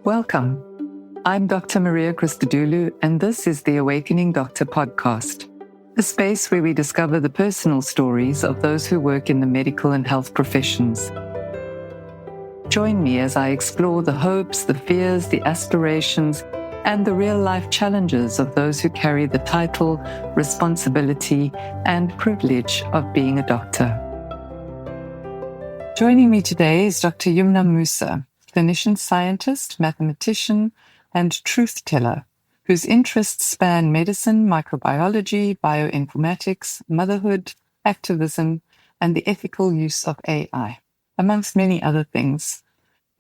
Welcome. I'm Dr. Maria Christodoulou, and this is the Awakening Doctor podcast, a space where we discover the personal stories of those who work in the medical and health professions. Join me as I explore the hopes, the fears, the aspirations, and the real-life challenges of those who carry the title, responsibility, and privilege of being a doctor. Joining me today is Dr. Yumna Moosa, clinician-scientist, mathematician, and truth-teller, whose interests span medicine, microbiology, bioinformatics, motherhood, activism, and the ethical use of AI, amongst many other things.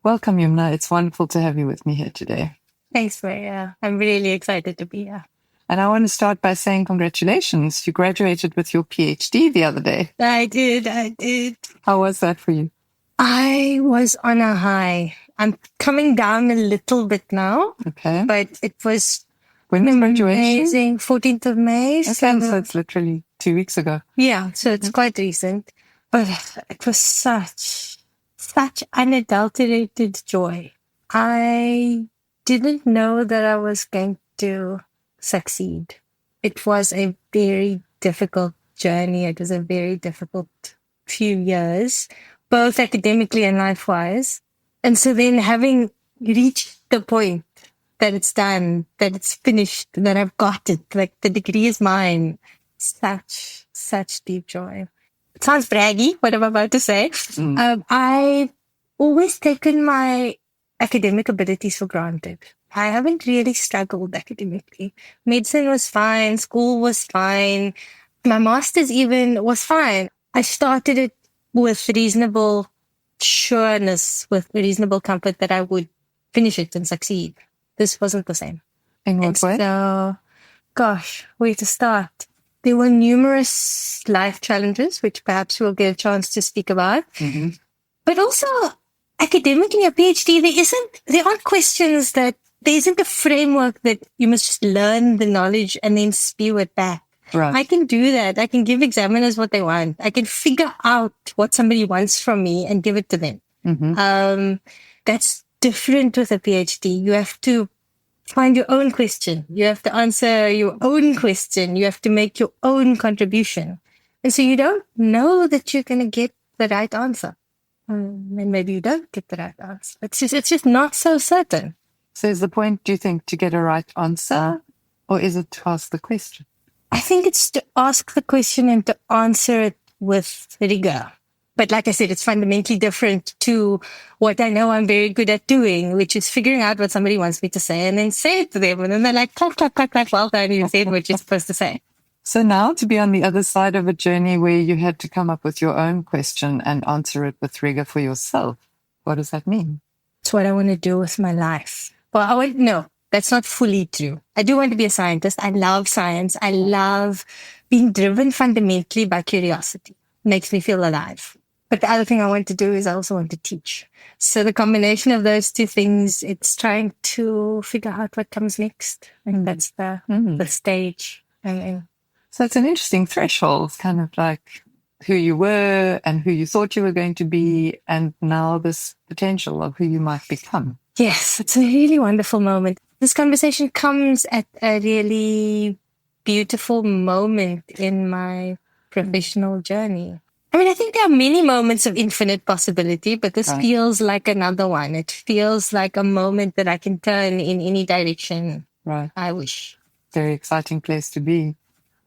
Welcome, Yumna. It's wonderful to have you with me here today. Thanks, Maria. I'm really excited to be here. And I want to start by saying congratulations. You graduated with your PhD the other day. I did. How was that for you? I was on a high. I'm coming down a little bit now. Okay. But it was when was graduation? Amazing. 14th of May. Okay, so it's literally 2 weeks ago. Yeah, so it's quite recent. But it was such unadulterated joy. I didn't know that I was going to succeed. It was a very difficult journey. It was a very difficult few years, both academically and life-wise. And so then having reached the point that it's done, that it's finished, that I've got it, like the degree is mine, such deep joy. It sounds braggy, what I'm about to say. I've always taken my academic abilities for granted. I haven't really struggled academically. Medicine was fine. School was fine. My master's even was fine. I started it with reasonable sureness, with reasonable comfort that I would finish it and succeed. This wasn't the same. In what way? So, gosh, where to start? There were numerous life challenges, which perhaps we'll get a chance to speak about. Mm-hmm. But also, academically, a PhD, there aren't questions that, there isn't a framework that you must just learn the knowledge and then spew it back. Right. I can do that. I can give examiners what they want. I can figure out what somebody wants from me and give it to them. Mm-hmm. That's different with a PhD. You have to find your own question. You have to answer your own question. You have to make your own contribution. And so you don't know that you're going to get the right answer. And maybe you don't get the right answer. It's just not so certain. So is the point, do you think, to get a right answer, or is it to ask the question? I think it's to ask the question and to answer it with rigor. But like I said, it's fundamentally different to what I know I'm very good at doing, which is figuring out what somebody wants me to say and then say it to them. And then they're like, clap, clap, clap, clap, well done, you said what you're supposed to say. So now to be on the other side of a journey where you had to come up with your own question and answer it with rigor for yourself, what does that mean? It's what I want to do with my life. Well, no, that's not fully true. I do want to be a scientist. I love science. I love being driven fundamentally by curiosity. It makes me feel alive. But the other thing I want to do is I also want to teach. So the combination of those two things, it's trying to figure out what comes next. And that's the stage. So it's an interesting threshold, kind of like who you were and who you thought you were going to be, and now this potential of who you might become. Yes, it's a really wonderful moment. This conversation comes at a really beautiful moment in my professional journey. I mean, I think there are many moments of infinite possibility, but this feels like another one. It feels like a moment that I can turn in any direction I wish. Very exciting place to be.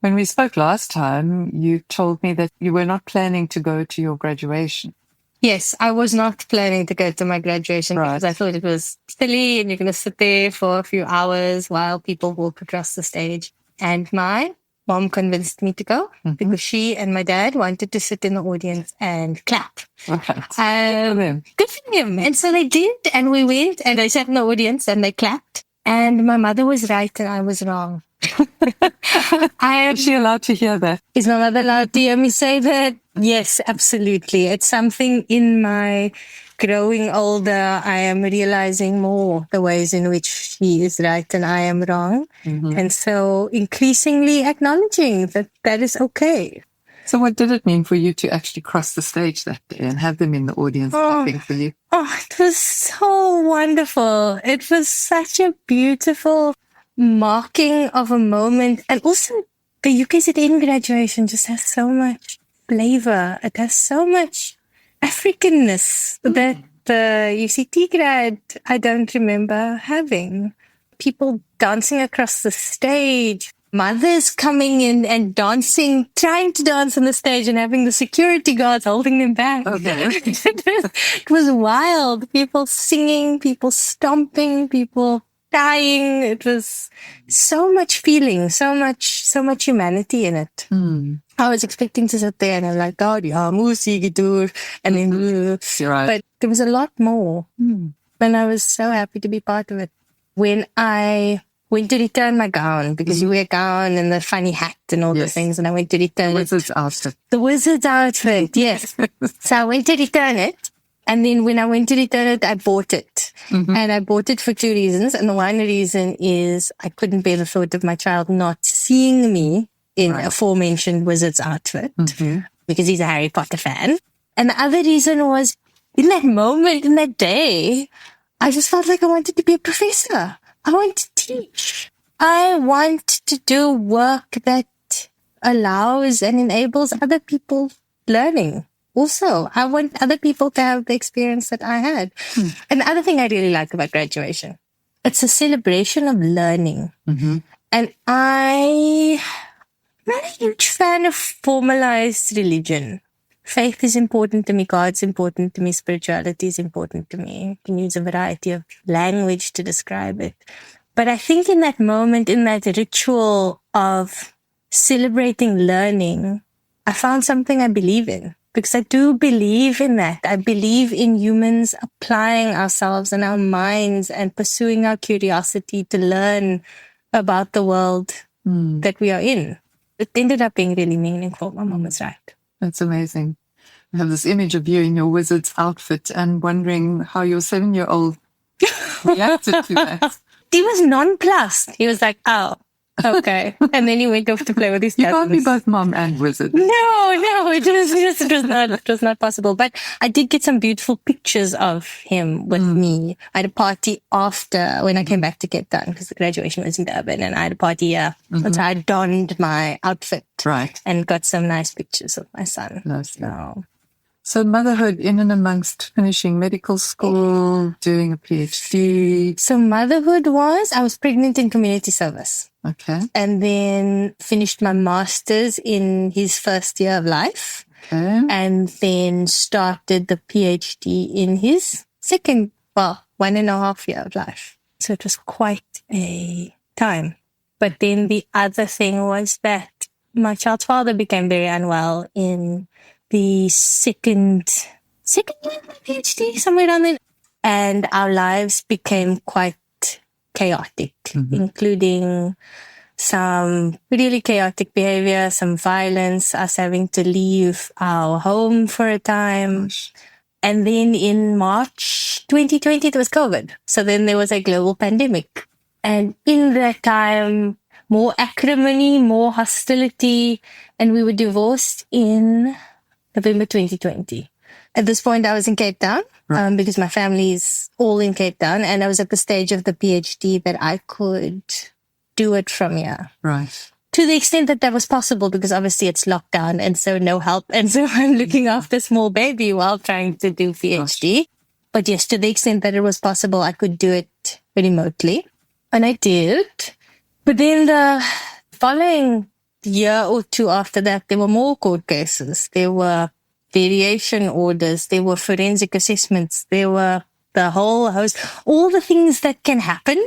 When we spoke last time, you told me that you were not planning to go to your graduation. Yes, I was not planning to go to my graduation because I thought it was silly and you're going to sit there for a few hours while people walk across the stage. And my mom convinced me to go because she and my dad wanted to sit in the audience and clap. Good for them. Good for them. And so they did, and we went and I sat in the audience and they clapped. And my mother was right and I was wrong. Is she allowed to hear that? Is my mother allowed to hear me say that? Yes, absolutely. It's something in my growing older, I am realizing more the ways in which she is right and I am wrong. Mm-hmm. And so increasingly acknowledging that that is okay. So what did it mean for you to actually cross the stage that day and have them in the audience clapping for you? Oh, it was so wonderful. It was such a beautiful marking of a moment. And also the UKZN graduation just has so much flavor. It has so much Africanness that the UCT grad I don't remember having. People dancing across the stage, mothers coming in and dancing, trying to dance on the stage and having the security guards holding them back. Okay. It was wild. People singing, people stomping, people dying. It was so much feeling, so much humanity in it. I was expecting to sit there and I'm like, God, yeah, music, dude. And then, Right. but there was a lot more. And I was so happy to be part of it. When I went to return my gown, because you wear a gown and the funny hat and all those things, and I went to return the wizard's outfit. The wizard's outfit, yes. So I went to return it. And then when I went to return it, I bought it. And I bought it for two reasons. And the one reason is I couldn't bear the thought of my child not seeing me in aforementioned wizard's outfit because he's a Harry Potter fan. And the other reason was in that moment, in that day, I just felt like I wanted to be a professor. I want to teach. I want to do work that allows and enables other people learning. Also, I want other people to have the experience that I had. And the other thing I really like about graduation, it's a celebration of learning. And I'm not a huge fan of formalized religion. Faith is important to me. God's important to me. Spirituality is important to me. You can use a variety of language to describe it. But I think in that moment, in that ritual of celebrating learning, I found something I believe in. Because I do believe in that. I believe in humans applying ourselves and our minds and pursuing our curiosity to learn about the world that we are in. It ended up being really meaningful. My mom was right. That's amazing. I have this image of you in your wizard's outfit and wondering how your 7-year-old reacted to that. He was nonplussed. He was like, oh, okay. And then he went off to play with his You cousins. can't be both mom and wizard. No, it was not possible. But I did get some beautiful pictures of him with me. I had a party after when I came back to Cape Town because the graduation was in Durban, and I had a party here. And so I donned my outfit and got some nice pictures of my son. So motherhood in and amongst finishing medical school, doing a PhD. So motherhood I was pregnant in community service. Okay. And then finished my master's in his first year of life. Okay. And then started the PhD in his second, 1.5 year of life. So it was quite a time. But then the other thing was that my child's father became very unwell in the second year of my PhD, somewhere around then. And our lives became quite chaotic, including some really chaotic behavior, some violence, us having to leave our home for a time. And then in March 2020, there was COVID. So then there was a global pandemic. And in that time, more acrimony, more hostility, and we were divorced in November 2020. At this point, I was in Cape Town because my family is all in Cape Town, and I was at the stage of the PhD that I could do it from here. Right. To the extent that that was possible, because obviously it's lockdown and so no help. And so I'm looking after a small baby while trying to do PhD. But yes, to the extent that it was possible, I could do it remotely. And I did. But then the following year or two after that, there were more court cases. There were variation orders. There were forensic assessments. There were the whole host, all the things that can happen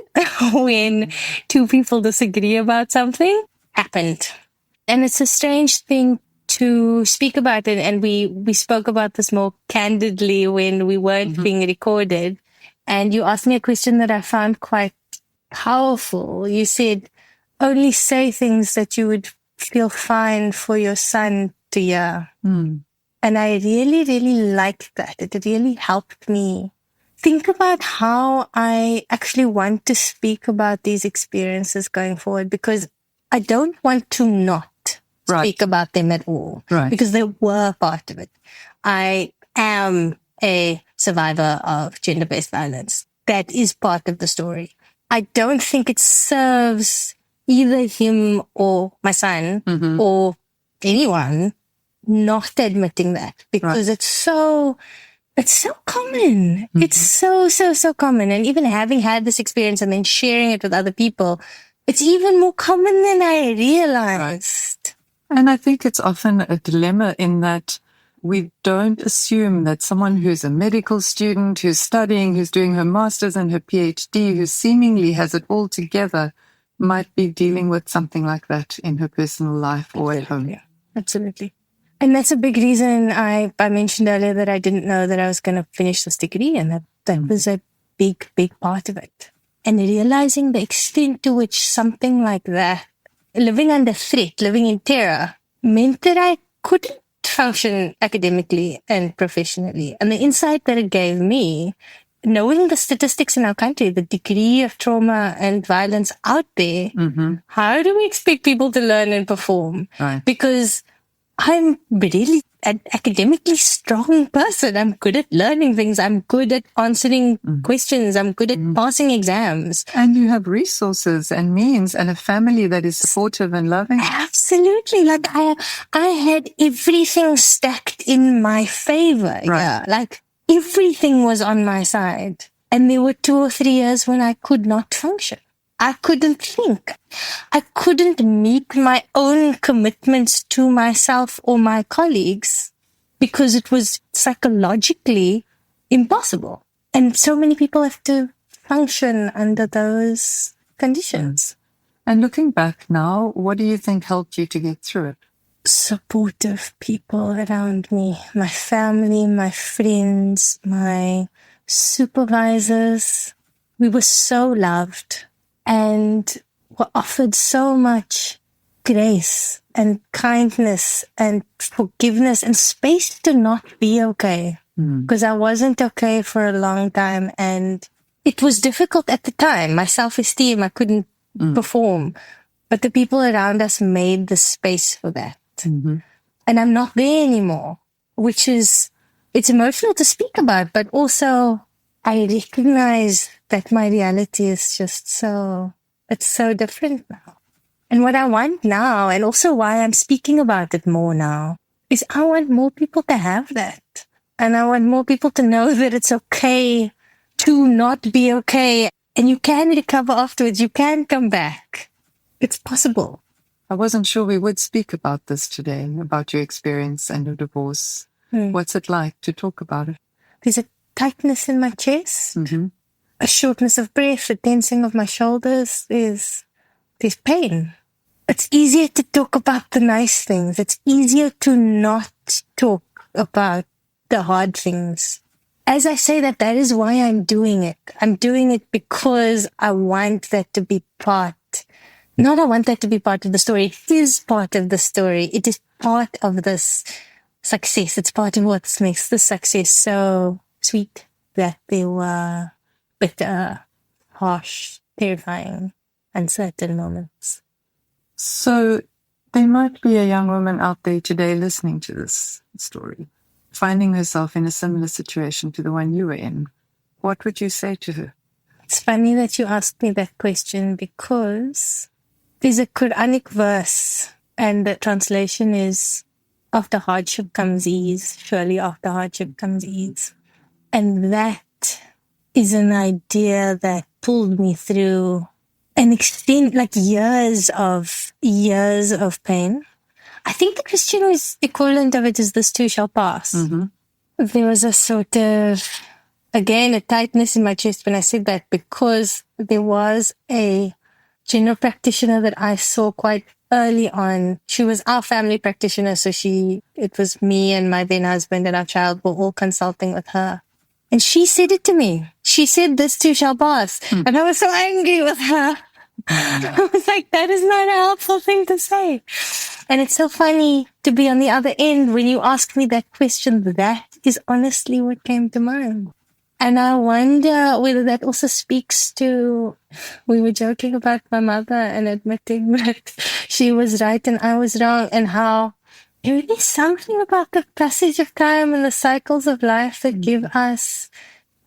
when two people disagree about something happened. And it's a strange thing to speak about it. And we spoke about this more candidly when we weren't being recorded. And you asked me a question that I found quite powerful. You said, only say things that you would feel fine for your son to hear. And I really, really liked that. It really helped me think about how I actually want to speak about these experiences going forward, because I don't want to not. speak about them at all. Right. Because they were part of it. I am a survivor of gender-based violence. That is part of the story. I don't think it serves either him or my son or anyone not admitting that, because it's so common. It's so common. And even having had this experience and then sharing it with other people, it's even more common than I realized. And I think it's often a dilemma in that we don't assume that someone who's a medical student, who's studying, who's doing her master's and her PhD, who seemingly has it all together, might be dealing with something like that in her personal life or at home. Yeah, absolutely. And that's a big reason I mentioned earlier that I didn't know that I was going to finish this degree, and that was a big part of it. And realizing the extent to which something like that, living under threat, living in terror, meant that I couldn't function academically and professionally. And the insight that it gave me, knowing the statistics in our country, the degree of trauma and violence out there, how do we expect people to learn and perform? Right. Because I'm really an academically strong person. I'm good at learning things. I'm good at answering questions. I'm good at passing exams. And you have resources and means and a family that is supportive and loving. Absolutely. Like I had everything stacked in my favor. Right. Yeah. Like everything was on my side. And there were 2 or 3 years when I could not function. I couldn't think. I couldn't meet my own commitments to myself or my colleagues because it was psychologically impossible. And so many people have to function under those conditions. And looking back now, what do you think helped you to get through it? Supportive people around me, my family, my friends, my supervisors. We were so loved and were offered so much grace and kindness and forgiveness and space to not be okay. Because I wasn't okay for a long time, and it was difficult at the time. My self-esteem, I couldn't perform. But the people around us made the space for that. And I'm not there anymore, which is, it's emotional to speak about, but also I recognize that my reality is just it's so different now. And what I want now, and also why I'm speaking about it more now, is I want more people to have that. And I want more people to know that it's okay to not be okay. And you can recover afterwards. You can come back. It's possible. I wasn't sure we would speak about this today, about your experience and your divorce. What's it like to talk about it? There's a tightness in my chest, a shortness of breath, a tensing of my shoulders. There's pain. It's easier to talk about the nice things. It's easier to not talk about the hard things. As I say that is why I'm doing it. I'm doing it because I want that to be part. Not I want that to be part of the story. It is part of the story. It is part of this success. It's part of what makes the success so sweet, that there were bitter, harsh, terrifying, uncertain moments. So there might be a young woman out there today listening to this story, finding herself in a similar situation to the one you were in. What would you say to her? It's funny that you asked me that question, because there's a Quranic verse and the translation is, after hardship comes ease, surely after hardship comes ease. And that is an idea that pulled me through an extent, like years of pain. I think the Christian equivalent of it is this too shall pass. There was a sort of, again, a tightness in my chest when I said that, because there was a general practitioner that I saw quite early on. She was our family practitioner, so it was me and my then husband and our child were all consulting with her. And she said it to me. She said, this too shall pass. And I was so angry with her. I was like, that is not a helpful thing to say. And it's so funny to be on the other end when you ask me that question. That is honestly what came to mind. And I wonder whether that also speaks to, we were joking about my mother and admitting that she was right and I was wrong, and how there is something about the passage of time and the cycles of life that give us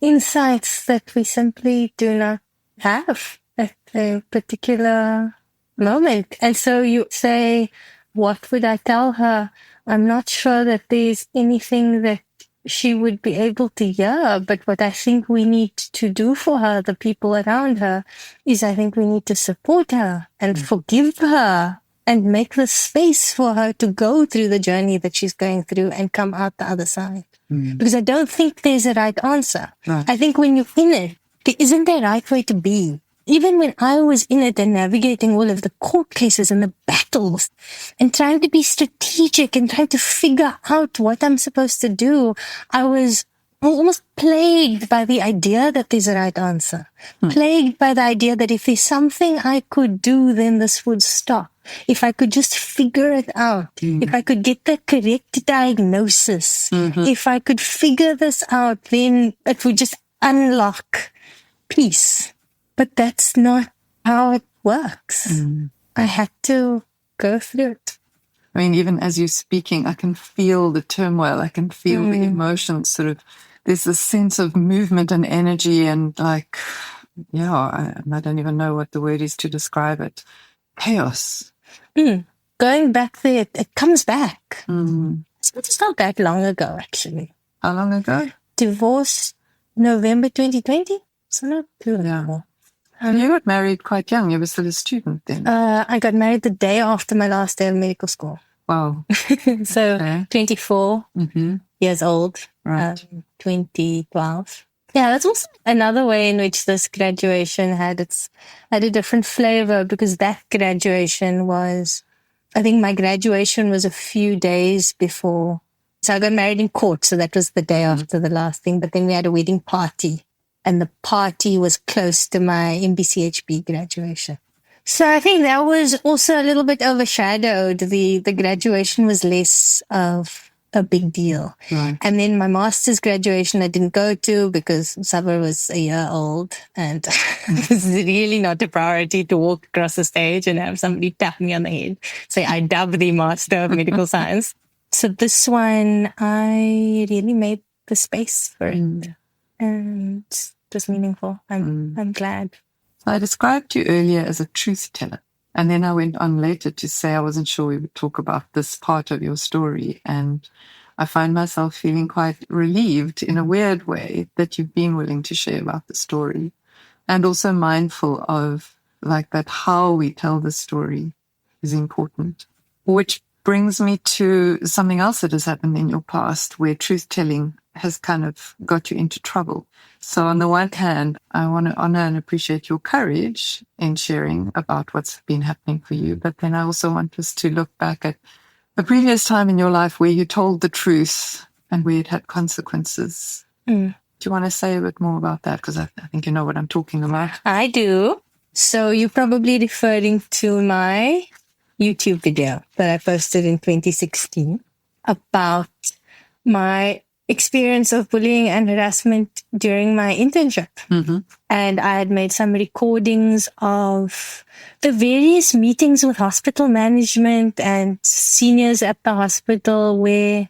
insights that we simply do not have at a particular moment. And so you say, what would I tell her? I'm not sure that there's anything that she would be able to hear, but what I think we need to do for her, the people around her, is I think we need to support her and forgive her and make the space for her to go through the journey that she's going through and come out the other side. Because I don't think there's a right answer. Right. I think when you're in it, there isn't a right way to be. Even when I was in it and navigating all of the court cases and the battles and trying to be strategic and trying to figure out what I'm supposed to do, I was almost plagued by the idea that there's a right answer. Plagued by the idea that if there's something I could do, then this would stop. If I could just figure it out, if I could get the correct diagnosis, if I could figure this out, then it would just unlock peace. But that's not how it works. I had to go through it. I mean, even as you're speaking, I can feel the turmoil. I can feel the emotions sort of, there's this sense of movement and energy and like, I don't even know what the word is to describe it. Chaos. Going back there, it comes back. It's not that long ago, actually. How long ago? Divorced November 2020. So not too long. You got married quite young. You were still a student then. I got married the day after my last day of medical school. Wow. So 24 years old, Right. 2012. Yeah, that's also another way in which this graduation had a different flavor, because that graduation was, I think my graduation was a few days before. So I got married in court, so that was the day after the last thing. But then we had a wedding party, and the party was close to my MBCHB graduation. So I think that was also a little bit overshadowed. The graduation was less of a big deal. Right. And then my master's graduation I didn't go to because Sabra was a year old, and it was really not a priority to walk across the stage and have somebody tap me on the head, say I dubbed the Master of Medical Science. So this one, I really made the space for it. And it was meaningful. I'm glad. I described you earlier as a truth teller. And then I went on later to say I wasn't sure we would talk about this part of your story. And I find myself feeling quite relieved in a weird way that you've been willing to share about the story. And also mindful of like that how we tell the story is important. Which brings me to something else that has happened in your past where truth-telling has kind of got you into trouble. So on the one hand, I want to honor and appreciate your courage in sharing about what's been happening for you. But then I also want us to look back at a previous time in your life where you told the truth and where it had consequences. Do you want to say a bit more about that? Because I think you know what I'm talking about. I do. So you're probably referring to my YouTube video that I posted in 2016 about my experience of bullying and harassment during my internship. And I had made some recordings of the various meetings with hospital management and seniors at the hospital where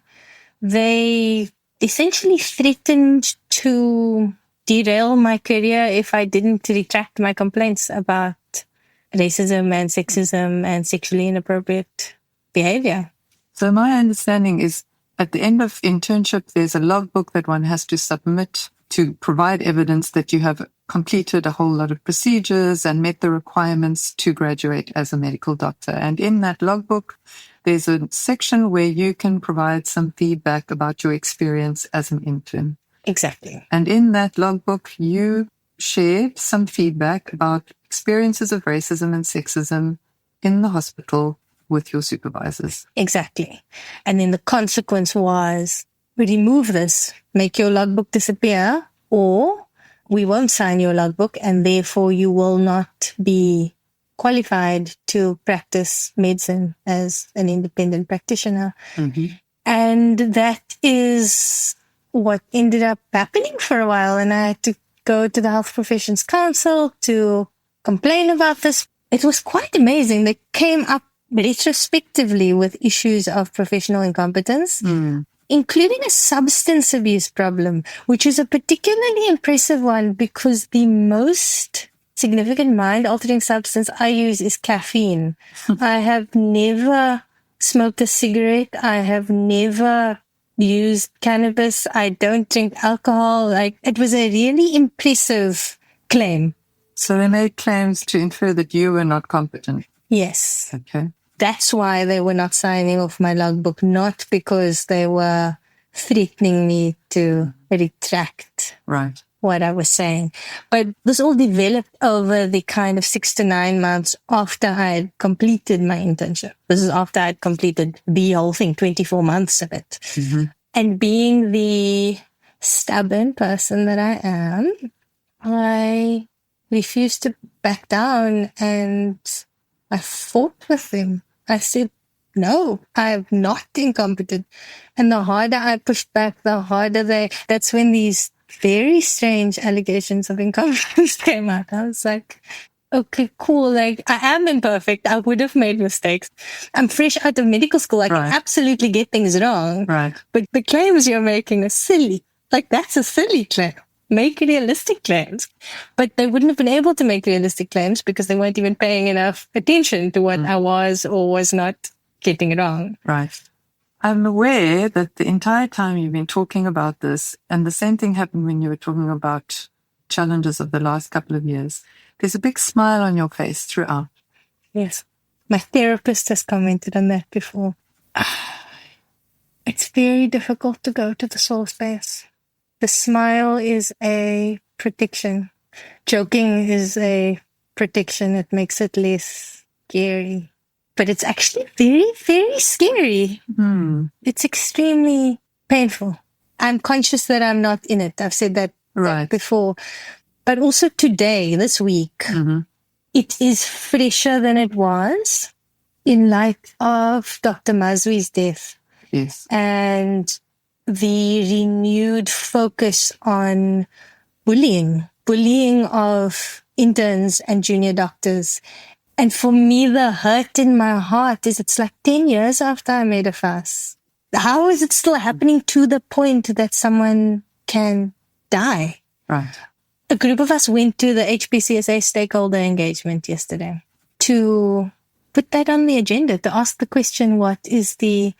they essentially threatened to derail my career if I didn't retract my complaints about racism and sexism and sexually inappropriate behavior. So my understanding is at the end of internship, there's a logbook that one has to submit to provide evidence that you have completed a whole lot of procedures and met the requirements to graduate as a medical doctor. And in that logbook, there's a section where you can provide some feedback about your experience as an intern. Exactly. And in that logbook, you shared some feedback about experiences of racism and sexism in the hospital with your supervisors. Exactly. And then the consequence was, remove this, make your logbook disappear, or we won't sign your logbook and therefore you will not be qualified to practice medicine as an independent practitioner. And that is what ended up happening for a while. And I had to go to the Health Professions Council to complain about this. It was quite amazing. They came up retrospectively with issues of professional incompetence, including a substance abuse problem, which is a particularly impressive one because the most significant mind-altering substance I use is caffeine. I have never smoked a cigarette. I have never used cannabis. I don't drink alcohol. It was a really impressive claim. So they made claims to infer that you were not competent. Yes. Okay. That's why they were not signing off my logbook, not because they were threatening me to retract what I was saying. But this all developed over the kind of 6 to 9 months after I had completed my internship. This is after I had completed the whole thing, 24 months of it. And being the stubborn person that I am, I refused to back down and I fought with them. I said, no, I'm not incompetent. And the harder I pushed back, the harder that's when these very strange allegations of incompetence came out. I was like, okay, cool. I am imperfect. I would have made mistakes. I'm fresh out of medical school. I can absolutely get things wrong. But the claims you're making are silly. That's a silly claim. Make realistic claims. But they wouldn't have been able to make realistic claims because they weren't even paying enough attention to what I was or was not getting wrong. I'm aware that the entire time you've been talking about this, and the same thing happened when you were talking about challenges of the last couple of years, there's a big smile on your face throughout. Yes. My therapist has commented on that before. It's very difficult to go to the soul space. The smile is a protection. Joking is a protection. It makes it less scary. But it's actually very, very scary. It's extremely painful. I'm conscious that I'm not in it. I've said that before. But also today, this week, it is fresher than it was in light of Dr. Mazwi's death. Yes. And the renewed focus on bullying of interns and junior doctors. And for me, the hurt in my heart is it's 10 years after I made a fuss. How is it still happening to the point that someone can die? A group of us went to the HPCSA stakeholder engagement yesterday to put that on the agenda, to ask the question, what is the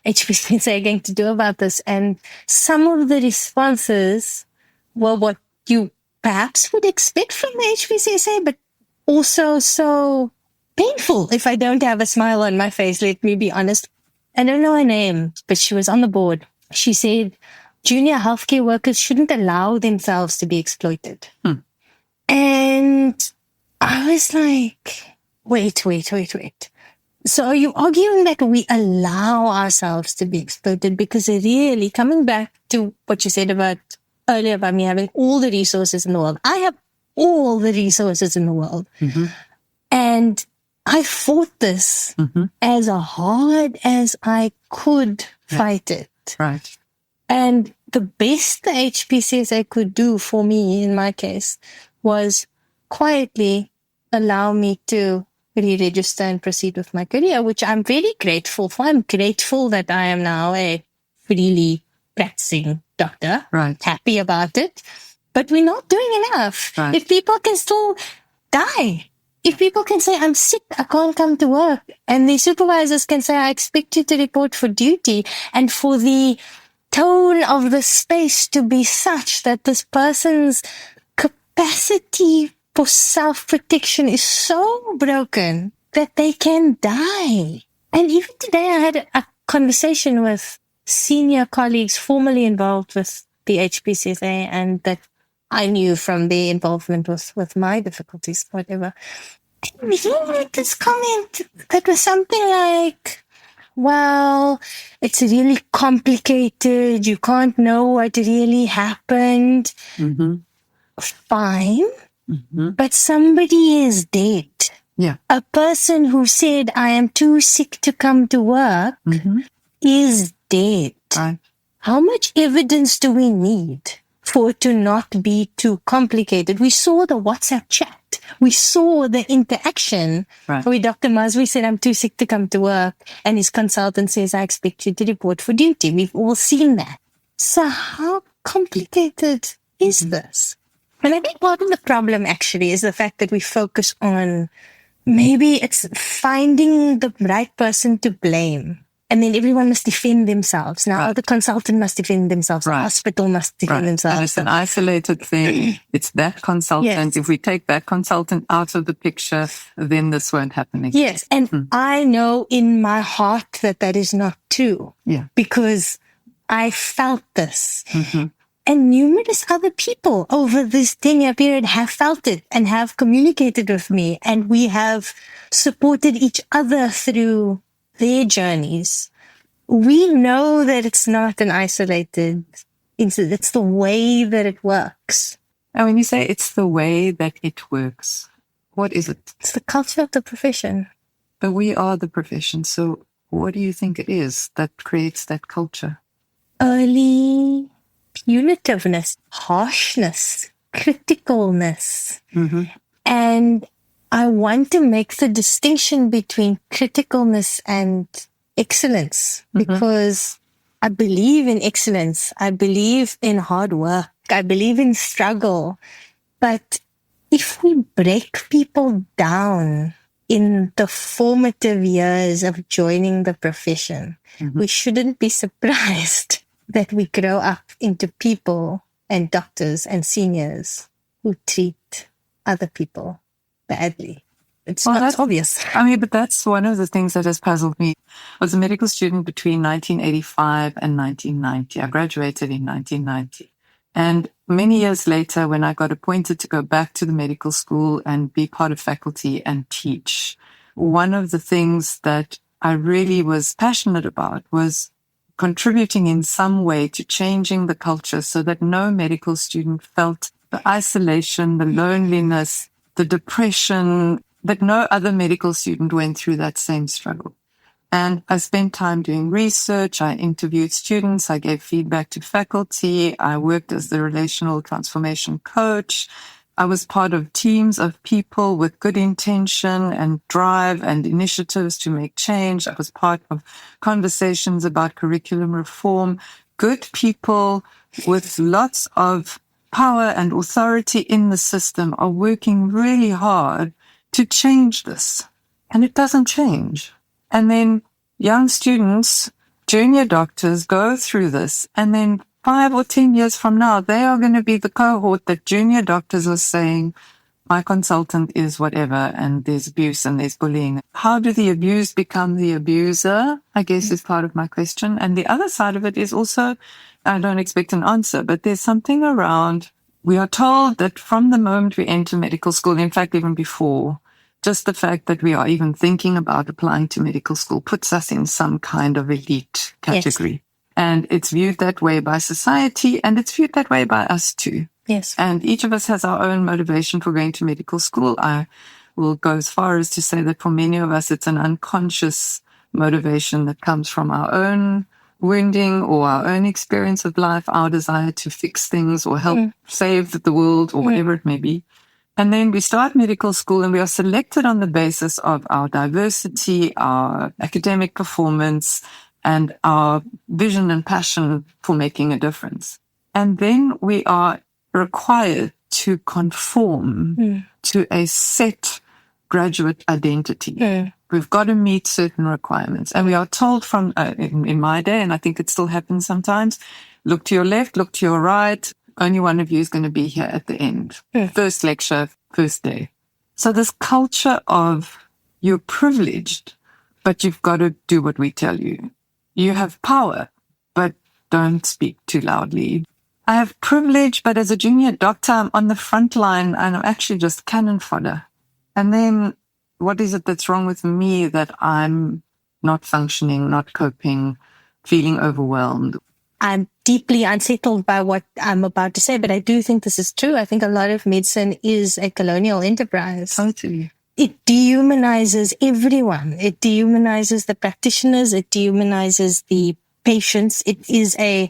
HPCSA going to do about this? And some of the responses were what you perhaps would expect from the HPCSA, but also so painful. If I don't have a smile on my face, let me be honest. I don't know her name, but she was on the board. She said, junior healthcare workers shouldn't allow themselves to be exploited. And I was like, wait. So are you arguing that we allow ourselves to be exploited? Because really, coming back to what you said earlier about me having all the resources in the world, I have all the resources in the world. And I fought this as hard as I could fight it. And the best the HPCSA could do for me, in my case, was quietly allow me to re-register and proceed with my career, which I'm very grateful for. I'm grateful that I am now a freely practicing doctor. Happy about it. But we're not doing enough. If people can still die, if people can say, I'm sick, I can't come to work, and the supervisors can say, I expect you to report for duty, and for the tone of the space to be such that this person's capacity for self-protection is so broken that they can die. And even today I had a conversation with senior colleagues formerly involved with the HPCSA and that I knew from their involvement with my difficulties, whatever. And he made this comment that was something like, well, it's really complicated. You can't know what really happened. Fine. But somebody is dead. A person who said, I am too sick to come to work is dead. how much evidence do we need for it to not be too complicated? We saw the WhatsApp chat. We saw the interaction where Dr. Maswi said, I'm too sick to come to work. And his consultant says, I expect you to report for duty. We've all seen that. So how complicated is this? And I think part of the problem actually is the fact that we focus on maybe it's finding the right person to blame. And then everyone must defend themselves. Now, the consultant must defend themselves. The hospital must defend themselves. And it's an isolated thing. It's that consultant. Yes. If we take that consultant out of the picture, then this won't happen again. Yes. And I know in my heart that that is not true. Yeah. Because I felt this. Mm-hmm. And numerous other people over this 10-year period have felt it and have communicated with me. And we have supported each other through their journeys. We know that it's not an isolated incident. It's the way that it works. And when you say it's the way that it works, what is it? It's the culture of the profession. But we are the profession. So what do you think it is that creates that culture? Early punitiveness, harshness, criticalness. Mm-hmm. And I want to make the distinction between criticalness and excellence because I believe in excellence. I believe in hard work. I believe in struggle. But if we break people down in the formative years of joining the profession, we shouldn't be surprised that we grow up into people and doctors and seniors who treat other people badly. It's not obvious. I mean, but that's one of the things that has puzzled me. I was a medical student between 1985 and 1990. I graduated in 1990. And many years later, when I got appointed to go back to the medical school and be part of faculty and teach, one of the things that I really was passionate about was contributing in some way to changing the culture so that no medical student felt the isolation, the loneliness, the depression, that no other medical student went through that same struggle. And I spent time doing research. I interviewed students. I gave feedback to faculty. I worked as the relational transformation coach. I was part of teams of people with good intention and drive and initiatives to make change. I was part of conversations about curriculum reform. Good people with lots of power and authority in the system are working really hard to change this. And it doesn't change. And then young students, junior doctors go through this, and then 5 or 10 years from now, they are going to be the cohort that junior doctors are saying, my consultant is whatever, and there's abuse and there's bullying. How do the abused become the abuser, I guess is part of my question. And the other side of it is also, I don't expect an answer, but there's something around, we are told that from the moment we enter medical school, in fact, even before, just the fact that we are even thinking about applying to medical school puts us in some kind of elite category. Yes. And it's viewed that way by society, and it's viewed that way by us too. Yes. And each of us has our own motivation for going to medical school. I will go as far as to say that for many of us, it's an unconscious motivation that comes from our own wounding or our own experience of life, our desire to fix things or help save the world or whatever it may be. And then we start medical school and we are selected on the basis of our diversity, our academic performance, and our vision and passion for making a difference. And then we are required to conform to a set graduate identity. We've got to meet certain requirements. And we are told from, in my day, and I think it still happens sometimes, look to your left, look to your right. Only one of you is going to be here at the end. First lecture, first day. So this culture of you're privileged, but you've got to do what we tell you. You have power, but don't speak too loudly. I have privilege, but as a junior doctor, I'm on the front line and I'm actually just cannon fodder. And then what is it that's wrong with me that I'm not functioning, not coping, feeling overwhelmed? I'm deeply unsettled by what I'm about to say, but I do think this is true. I think a lot of medicine is a colonial enterprise. Totally. It dehumanizes everyone. It dehumanizes the practitioners. It dehumanizes the patients. It is a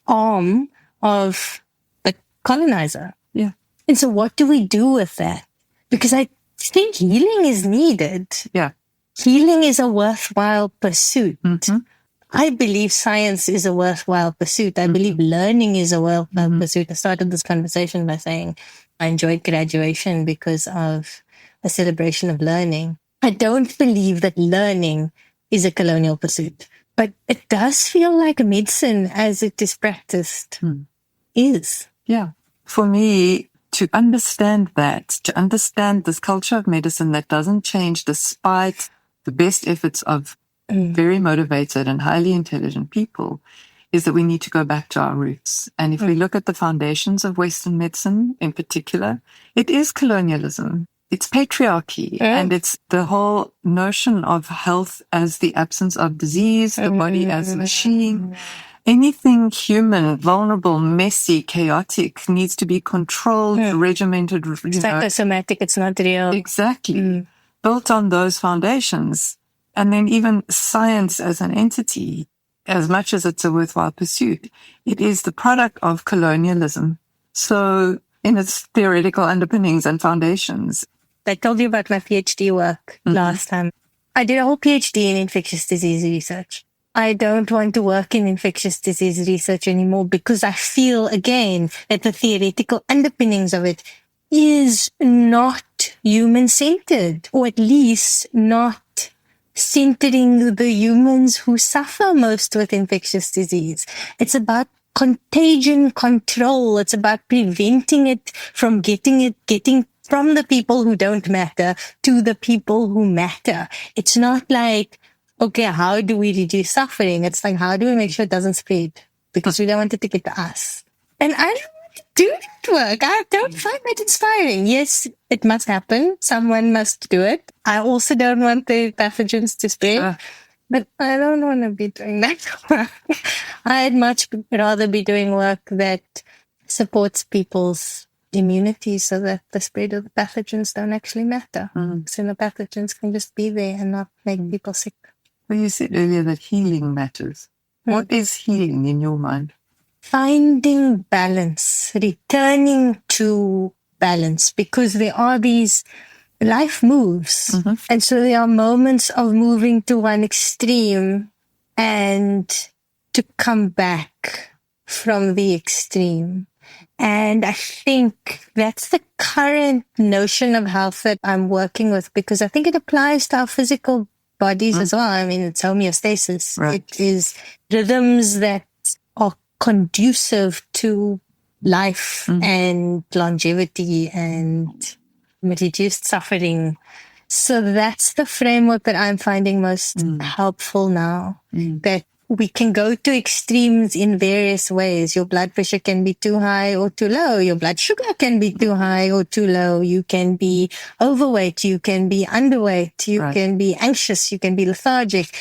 arm of the colonizer. Yeah. And so what do we do with that? Because I think healing is needed. Yeah. Healing is a worthwhile pursuit. Mm-hmm. I believe science is a worthwhile pursuit. I believe learning is a worthwhile pursuit. I started this conversation by saying I enjoyed graduation because of a celebration of learning. I don't believe that learning is a colonial pursuit, but it does feel like medicine as it is practiced is. Yeah. For me, to understand this culture of medicine that doesn't change despite the best efforts of very motivated and highly intelligent people, is that we need to go back to our roots. And if we look at the foundations of Western medicine in particular, it is colonialism. It's patriarchy, and it's the whole notion of health as the absence of disease, the body as a machine. Anything human, vulnerable, messy, chaotic needs to be controlled, regimented. Psychosomatic, it's not real. Exactly. Built on those foundations. And then even science as an entity, as much as it's a worthwhile pursuit, it is the product of colonialism. So in its theoretical underpinnings and foundations. I told you about my PhD work last time. I did a whole PhD in infectious disease research. I don't want to work in infectious disease research anymore because I feel, again, that the theoretical underpinnings of it is not human-centered, or at least not centering the humans who suffer most with infectious disease. It's about contagion control. It's about preventing it from getting from the people who don't matter to the people who matter. It's not like, okay, how do we reduce suffering? It's like, how do we make sure it doesn't spread? Because we don't want it to get to us. And I don't want to do that work. I don't find that inspiring. Yes, it must happen. Someone must do it. I also don't want the pathogens to spread. But I don't want to be doing that work. I'd much rather be doing work that supports people's immunity so that the spread of the pathogens don't actually matter. So the pathogens can just be there and not make people sick. Well, you said earlier that healing matters. What is healing in your mind? Finding balance, returning to balance, because there are these life moves. And so there are moments of moving to one extreme and to come back from the extreme. And I think that's the current notion of health that I'm working with, because I think it applies to our physical bodies as well. I mean, it's homeostasis. Right. It is rhythms that are conducive to life and longevity and reduced suffering. So that's the framework that I'm finding most helpful now, that we can go to extremes in various ways. Your blood pressure can be too high or too low. Your blood sugar can be too high or too low. You can be overweight. You can be underweight. You can be anxious. You can be lethargic.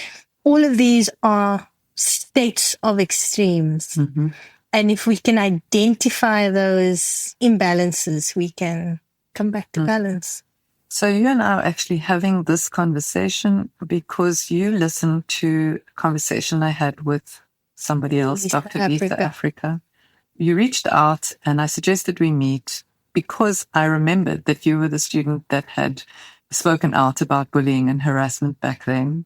All of these are states of extremes. And if we can identify those imbalances, we can come back to balance. So you and I are actually having this conversation because you listened to a conversation I had with somebody else, Dr. Lisa Africa. You reached out and I suggested we meet because I remembered that you were the student that had spoken out about bullying and harassment back then.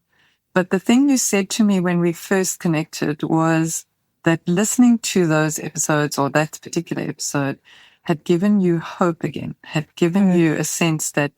But the thing you said to me when we first connected was that listening to those episodes, or that particular episode, had given you hope again, had given you a sense that,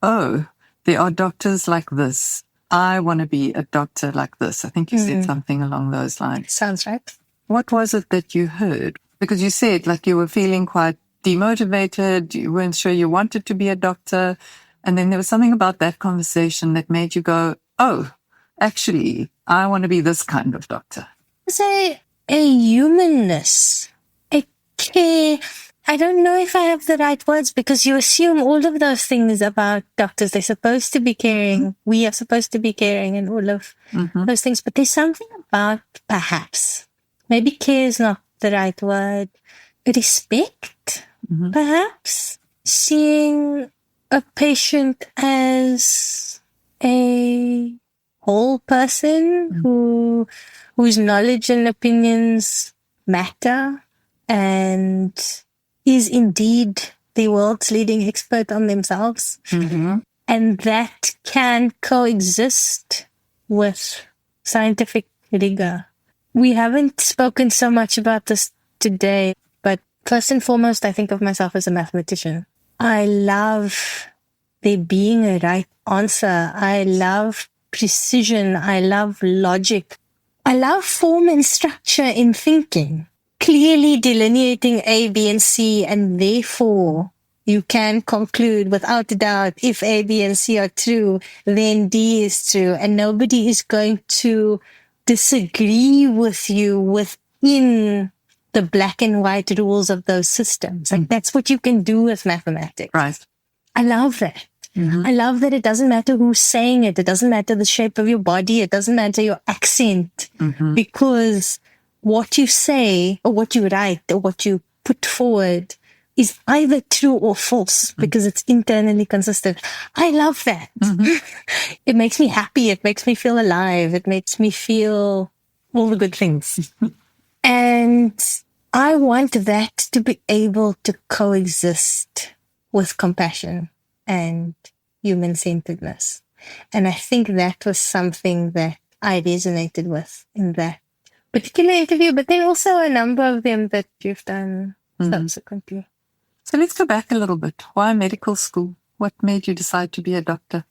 oh, there are doctors like this. I want to be a doctor like this. I think you said something along those lines. Sounds right. What was it that you heard? Because you said like you were feeling quite demotivated. You weren't sure you wanted to be a doctor. And then there was something about that conversation that made you go, oh, actually, I want to be this kind of doctor. Say a humanness, a care. I don't know if I have the right words, because you assume all of those things about doctors. They're supposed to be caring. We are supposed to be caring and all of those things. But there's something about, perhaps, maybe care is not the right word, respect, perhaps. Seeing a patient as a whole person whose knowledge and opinions matter and is indeed the world's leading expert on themselves. Mm-hmm. And that can coexist with scientific rigor. We haven't spoken so much about this today, but first and foremost, I think of myself as a mathematician. I love there being a right answer. I love precision. I love logic. I love form and structure in thinking. Clearly delineating A, B, and C, and therefore you can conclude without a doubt if A, B, and C are true, then D is true. And nobody is going to disagree with you within the black and white rules of those systems. Like that's what you can do with mathematics. Right. I love that. Mm-hmm. I love that it doesn't matter who's saying it. It doesn't matter the shape of your body. It doesn't matter your accent. Mm-hmm. Because what you say or what you write or what you put forward is either true or false because it's internally consistent. I love that. Mm-hmm. It makes me happy. It makes me feel alive. It makes me feel all the good things. And I want that to be able to coexist with compassion and human-centeredness. And I think that was something that I resonated with in that particular interview, but then also a number of them that you've done subsequently. So let's go back a little bit. Why medical school? What made you decide to be a doctor?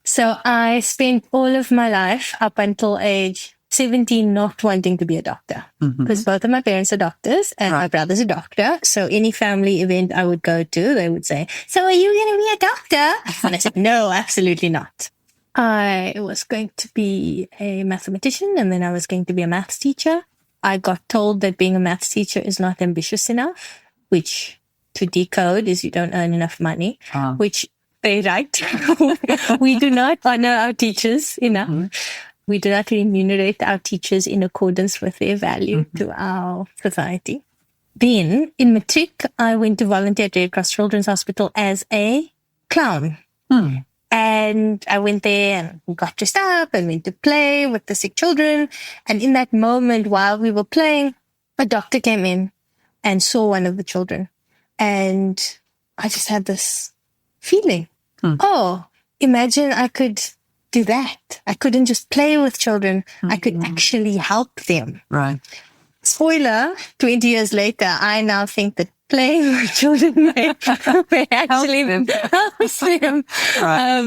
So I spent all of my life up until age 17 not wanting to be a doctor because both of my parents are doctors and my brother's a doctor. So any family event I would go to, they would say, "So are you going to be a doctor?" And I said, "No, absolutely not." I was going to be a mathematician and then I was going to be a maths teacher. I got told that being a maths teacher is not ambitious enough, which to decode is you don't earn enough money, which they're right. We do not honor our teachers enough. We do not remunerate our teachers in accordance with their value to our society. Then, in matric, I went to volunteer at Red Cross Children's Hospital as a clown. And I went there and got dressed up and went to play with the sick children. And in that moment, while we were playing, a doctor came in and saw one of the children. And I just had this feeling, oh, imagine I could do that. I couldn't just play with children. I could actually help them. Right. Spoiler, 20 years later, I now think that playing with children may actually help them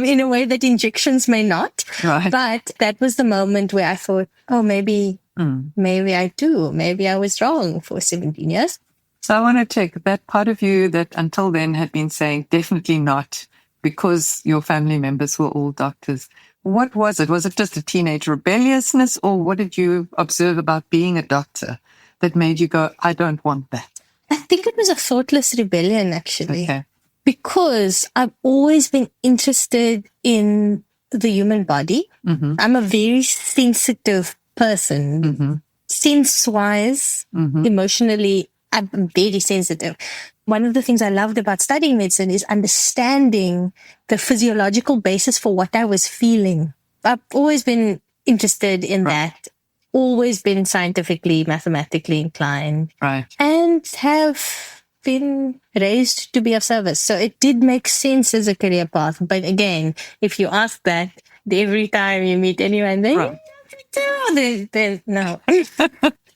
in a way that injections may not. Right. But that was the moment where I thought, oh, maybe I do. Maybe I was wrong for 17 years. So I want to take that part of you that until then had been saying definitely not because your family members were all doctors. What was it? Was it just a teenage rebelliousness or what did you observe about being a doctor that made you go, I don't want that? I think it was a thoughtless rebellion, actually. Okay. Because I've always been interested in the human body. I'm a very sensitive person. Sense-wise, emotionally, I'm very sensitive. One of the things I loved about studying medicine is understanding the physiological basis for what I was feeling. I've always been interested in that, always been scientifically, mathematically inclined, and have been raised to be of service. So it did make sense as a career path. But again, if you ask that every time you meet anyone, then no.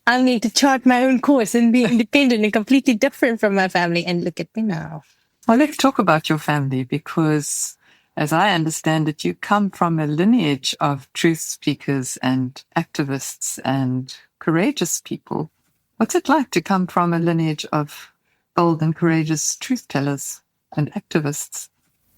I need to chart my own course and be independent and completely different from my family. And look at me now. Well, let's talk about your family because, as I understand it, you come from a lineage of truth speakers and activists and courageous people. What's it like to come from a lineage of bold and courageous truth tellers and activists?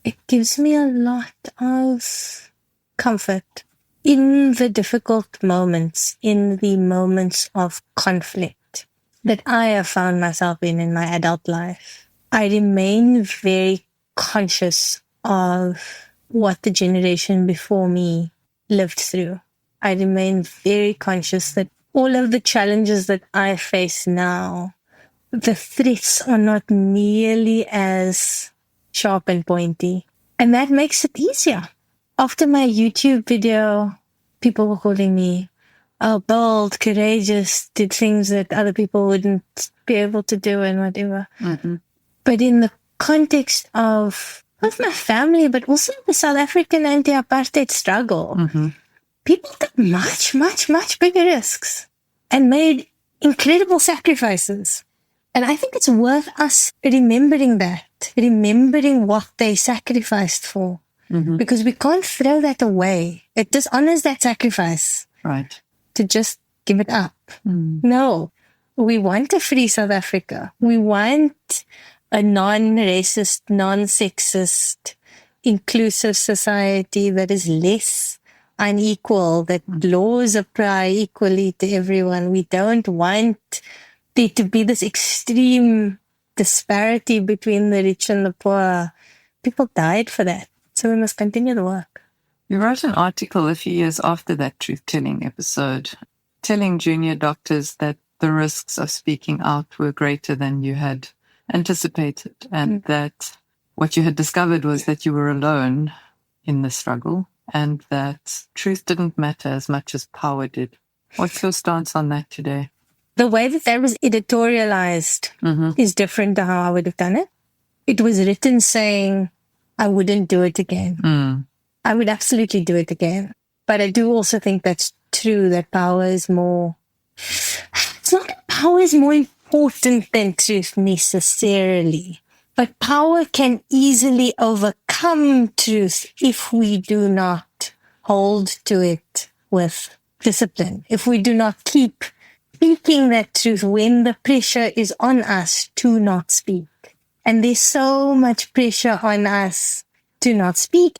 It gives me a lot of comfort. In the difficult moments, in the moments of conflict that I have found myself in my adult life, I remain very conscious of what the generation before me lived through. I remain very conscious that all of the challenges that I face now, the threats are not nearly as sharp and pointy. And that makes it easier. After my YouTube video, people were calling me, bold, courageous, did things that other people wouldn't be able to do and whatever. Mm-hmm. But in the context of both my family, but also the South African anti-apartheid struggle, Mm-hmm. people took much, much, much bigger risks and made incredible sacrifices. And I think it's worth us remembering that, remembering what they sacrificed for, because we can't throw that away. It dishonors that sacrifice. Right. To just give it up. No, we want a free South Africa. We want a non-racist, non-sexist, inclusive society that is less unequal, that laws apply equally to everyone. We don't want there to be this extreme disparity between the rich and the poor. People died for that. So we must continue the work. You wrote an article a few years after that truth-telling episode, telling junior doctors that the risks of speaking out were greater than you had anticipated, and that what you had discovered was that you were alone in the struggle, and that truth didn't matter as much as power did. What's your stance on that today? The way that was editorialized is different to how I would have done it. It was written saying, I wouldn't do it again. I would absolutely do it again. But I do also think that's true, that power is more... It's not that power is more important than truth necessarily. But power can easily overcome truth if we do not hold to it with discipline. If we do not keep speaking that truth when the pressure is on us to not speak. And there's so much pressure on us to not speak.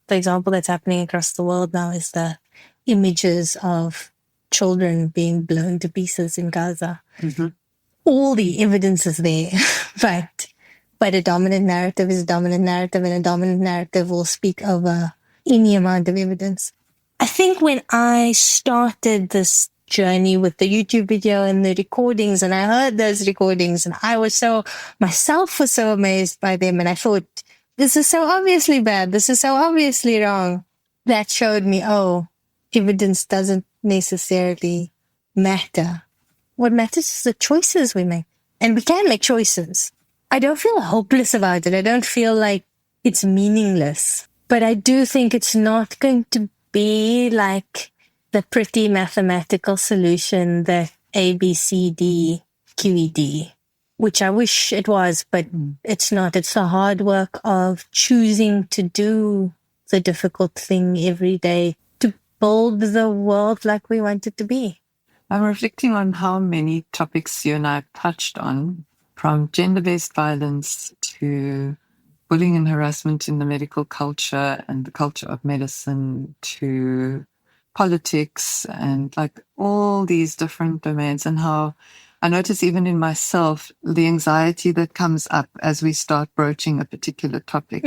The example that's happening across the world now is the images of children being blown to pieces in Gaza. All the evidence is there, but a dominant narrative is a dominant narrative, and a dominant narrative will speak over any amount of evidence. I think when I started this journey with the YouTube video and the recordings, and I heard those recordings, and I was myself was so amazed by them, and I thought, this is so obviously bad. This is so obviously wrong. That showed me, evidence doesn't necessarily matter. What matters is the choices we make. And we can make choices. I don't feel hopeless about it. I don't feel like it's meaningless. But I do think it's not going to be like the pretty mathematical solution that A, B, C, D, QED, which I wish it was, but it's not. It's the hard work of choosing to do the difficult thing every day to build the world like we want it to be. I'm reflecting on how many topics you and I have touched on, from gender-based violence to bullying and harassment in the medical culture and the culture of medicine, to politics and like all these different domains, and how I notice even in myself the anxiety that comes up as we start broaching a particular topic,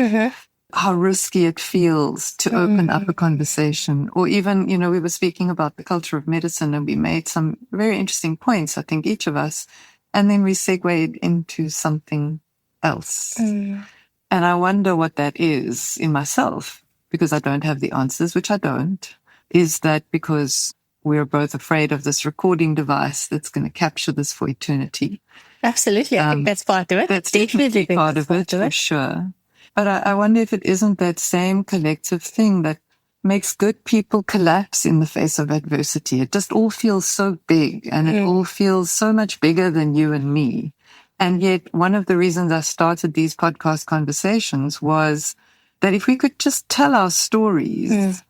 how risky it feels to open up a conversation. Or even, we were speaking about the culture of medicine and we made some very interesting points, I think each of us, and then we segued into something else. And I wonder what that is in myself, because I don't have the answers, which I don't. Is that because we're both afraid of this recording device that's going to capture this for eternity? Absolutely. I think that's part of it. That's definitely part of it, for sure. But I wonder if it isn't that same collective thing that makes good people collapse in the face of adversity. It just all feels so big, and it all feels so much bigger than you and me. And yet one of the reasons I started these podcast conversations was that if we could just tell our stories,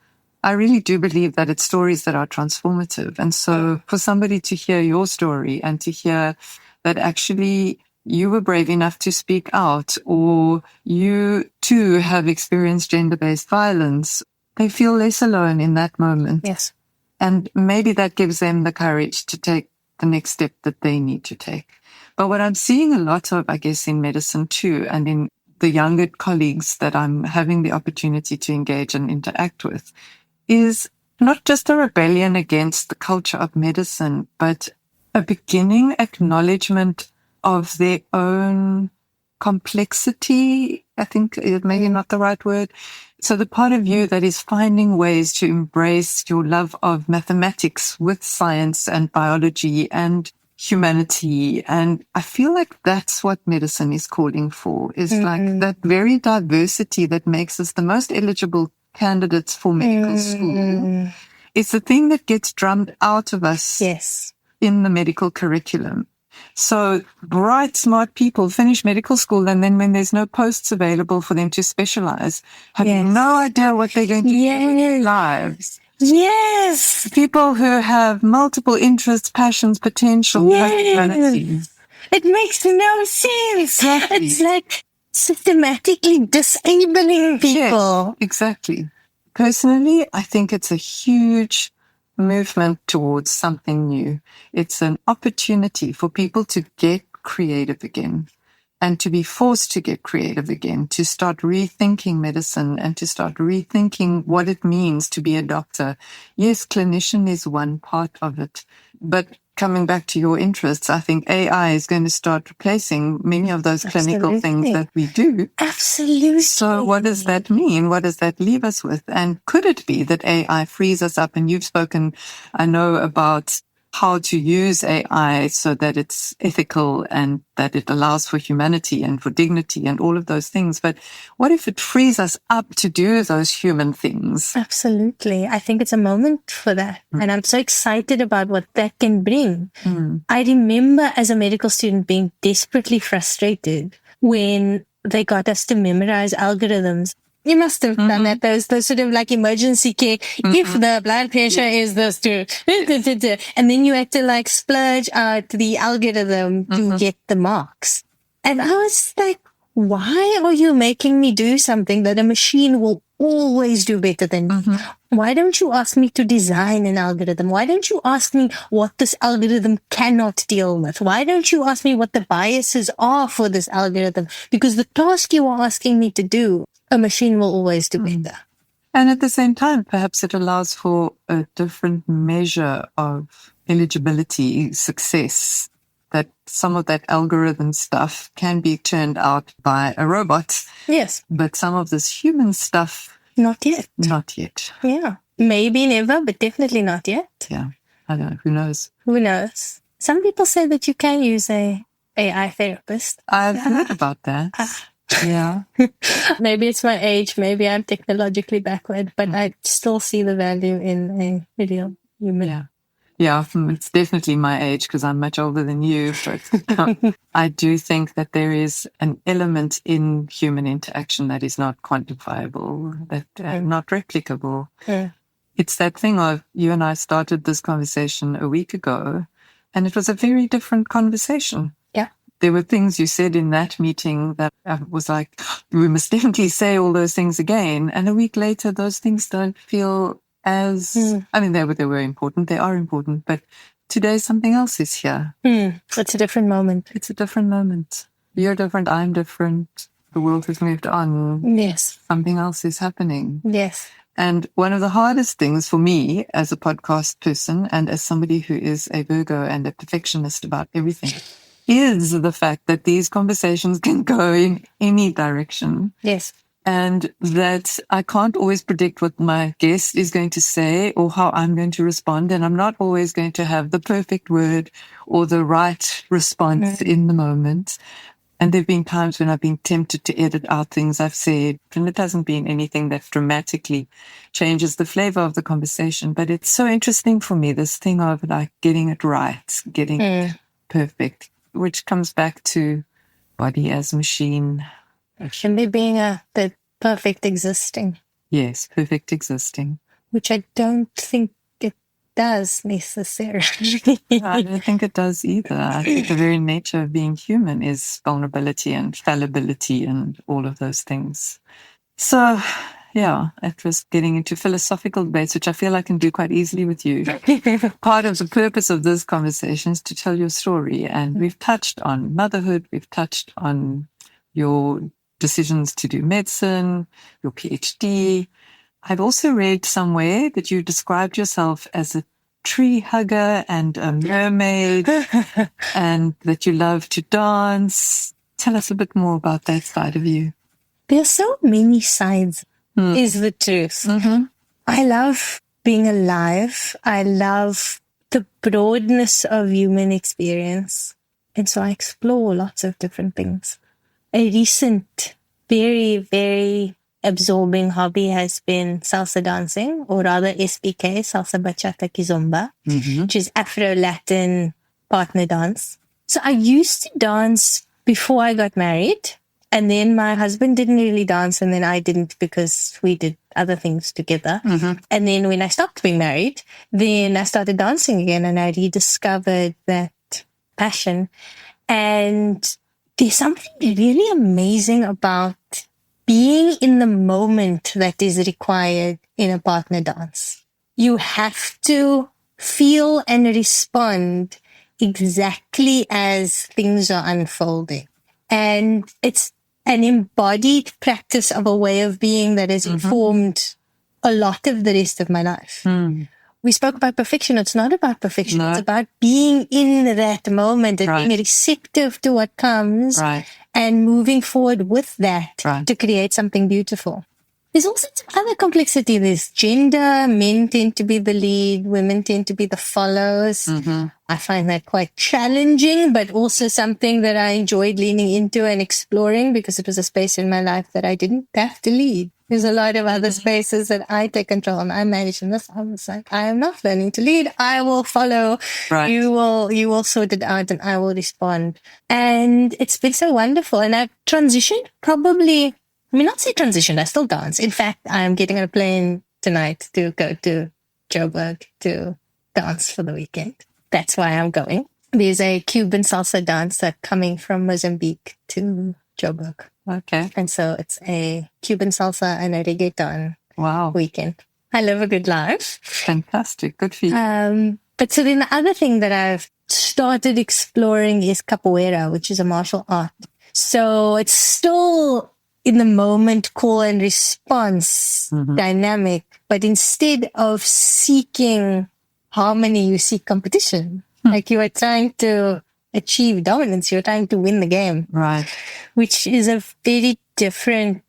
I really do believe that it's stories that are transformative. And so for somebody to hear your story and to hear that actually you were brave enough to speak out, or you too have experienced gender-based violence, they feel less alone in that moment. Yes. And maybe that gives them the courage to take the next step that they need to take. But what I'm seeing a lot of, I guess, in medicine too, and in the younger colleagues that I'm having the opportunity to engage and interact with, is not just a rebellion against the culture of medicine, but a beginning acknowledgement of their own complexity, I think maybe not the right word. So the part of you that is finding ways to embrace your love of mathematics with science and biology and humanity. And I feel like that's what medicine is calling for, is like that very diversity that makes us the most eligible candidates for medical school. It's the thing that gets drummed out of us in the medical curriculum. So bright, smart people finish medical school, and then when there's no posts available for them to specialize, have no idea what they're going to do in their lives. Yes. People who have multiple interests, passions, potential, personalities. It makes no sense. Exactly. It's like systematically disabling people. Yes, exactly. Personally, I think it's a huge movement towards something new. It's an opportunity for people to get creative again and to be forced to get creative again, to start rethinking medicine and to start rethinking what it means to be a doctor. Yes, clinician is one part of it, but coming back to your interests, I think AI is going to start replacing many of those clinical things that we do. Absolutely. So what does that mean? What does that leave us with? And could it be that AI frees us up? And you've spoken, I know, about how to use AI so that it's ethical and that it allows for humanity and for dignity and all of those things. But what if it frees us up to do those human things? Absolutely. I think it's a moment for that. And I'm so excited about what that can bring. I remember as a medical student being desperately frustrated when they got us to memorize algorithms. You must have done that. Those sort of like emergency care. If the blood pressure is this, and then you had to like splurge out the algorithm to get the marks. And I was like, why are you making me do something that a machine will always do better than me? Why don't you ask me to design an algorithm? Why don't you ask me what this algorithm cannot deal with? Why don't you ask me what the biases are for this algorithm? Because the task you are asking me to do, a machine will always do better. And at the same time, perhaps it allows for a different measure of eligibility, success, that some of that algorithm stuff can be turned out by a robot. Yes. But some of this human stuff, not yet. Not yet. Yeah. Maybe never, but definitely not yet. Yeah. I don't know. Who knows? Who knows? Some people say that you can use a AI therapist. I've heard about that. Yeah. Maybe it's my age. Maybe I'm technologically backward, but I still see the value in a real human. Yeah. Yeah, it's definitely my age because I'm much older than you. But I do think that there is an element in human interaction that is not quantifiable, that not replicable. It's that thing of you and I started this conversation a week ago, and it was a very different conversation. Yeah. There were things you said in that meeting that I was like, we must definitely say all those things again. And a week later, those things don't feel as, I mean, they were important. They are important. But today, something else is here. It's a different moment. It's a different moment. You're different. I'm different. The world has moved on. Yes. Something else is happening. Yes. And one of the hardest things for me as a podcast person and as somebody who is a Virgo and a perfectionist about everything is the fact that these conversations can go in any direction. Yes. And that I can't always predict what my guest is going to say or how I'm going to respond. And I'm not always going to have the perfect word or the right response in the moment. And there have been times when I've been tempted to edit out things I've said, and it hasn't been anything that dramatically changes the flavor of the conversation. But it's so interesting for me, this thing of like getting it right, getting it perfect, which comes back to body as machine. And there being the perfect existing. Yes, perfect existing. Which I don't think it does necessarily. I don't think it does either. I think the very nature of being human is vulnerability and fallibility and all of those things. So, yeah, it was getting into philosophical debates, which I feel I can do quite easily with you. Part of the purpose of this conversation is to tell your story. And we've touched on motherhood. We've touched on your decisions to do medicine, your PhD. I've also read somewhere that you described yourself as a tree hugger and a mermaid and that you love to dance. Tell us a bit more about that side of you. There's so many sides, is the truth. I love being alive. I love the broadness of human experience. And so I explore lots of different things. A recent, very, very absorbing hobby has been salsa dancing, or rather SBK, salsa bachata kizomba, which is Afro-Latin partner dance. So I used to dance before I got married. And then my husband didn't really dance, and then I didn't because we did other things together. And then when I stopped being married, then I started dancing again, and I rediscovered that passion. And there's something really amazing about being in the moment that is required in a partner dance. You have to feel and respond exactly as things are unfolding. And it's an embodied practice of a way of being that has informed a lot of the rest of my life. We spoke about perfection. It's not about perfection. No. It's about being in that moment and being receptive to what comes and moving forward with that to create something beautiful. There's also some other complexity. There's gender. Men tend to be the lead. Women tend to be the followers. I find that quite challenging, but also something that I enjoyed leaning into and exploring because it was a space in my life that I didn't have to lead. There's a lot of other spaces that I take control and I manage. And this, I was like, I am not learning to lead. I will follow. You will sort it out and I will respond. And it's been so wonderful. And I've transitioned probably, not say transitioned, I still dance. In fact, I'm getting on a plane tonight to go to Joburg to dance for the weekend. That's why I'm going. There's a Cuban salsa dancer coming from Mozambique to Joburg. Okay. And so it's a Cuban salsa and a reggaeton weekend. I live a good life. Fantastic. Good for you. But so then the other thing that I've started exploring is capoeira, which is a martial art. So it's still in the moment call and response dynamic, but instead of seeking harmony, you seek competition. Like you are trying to achieve dominance, you're trying to win the game. Which is a very different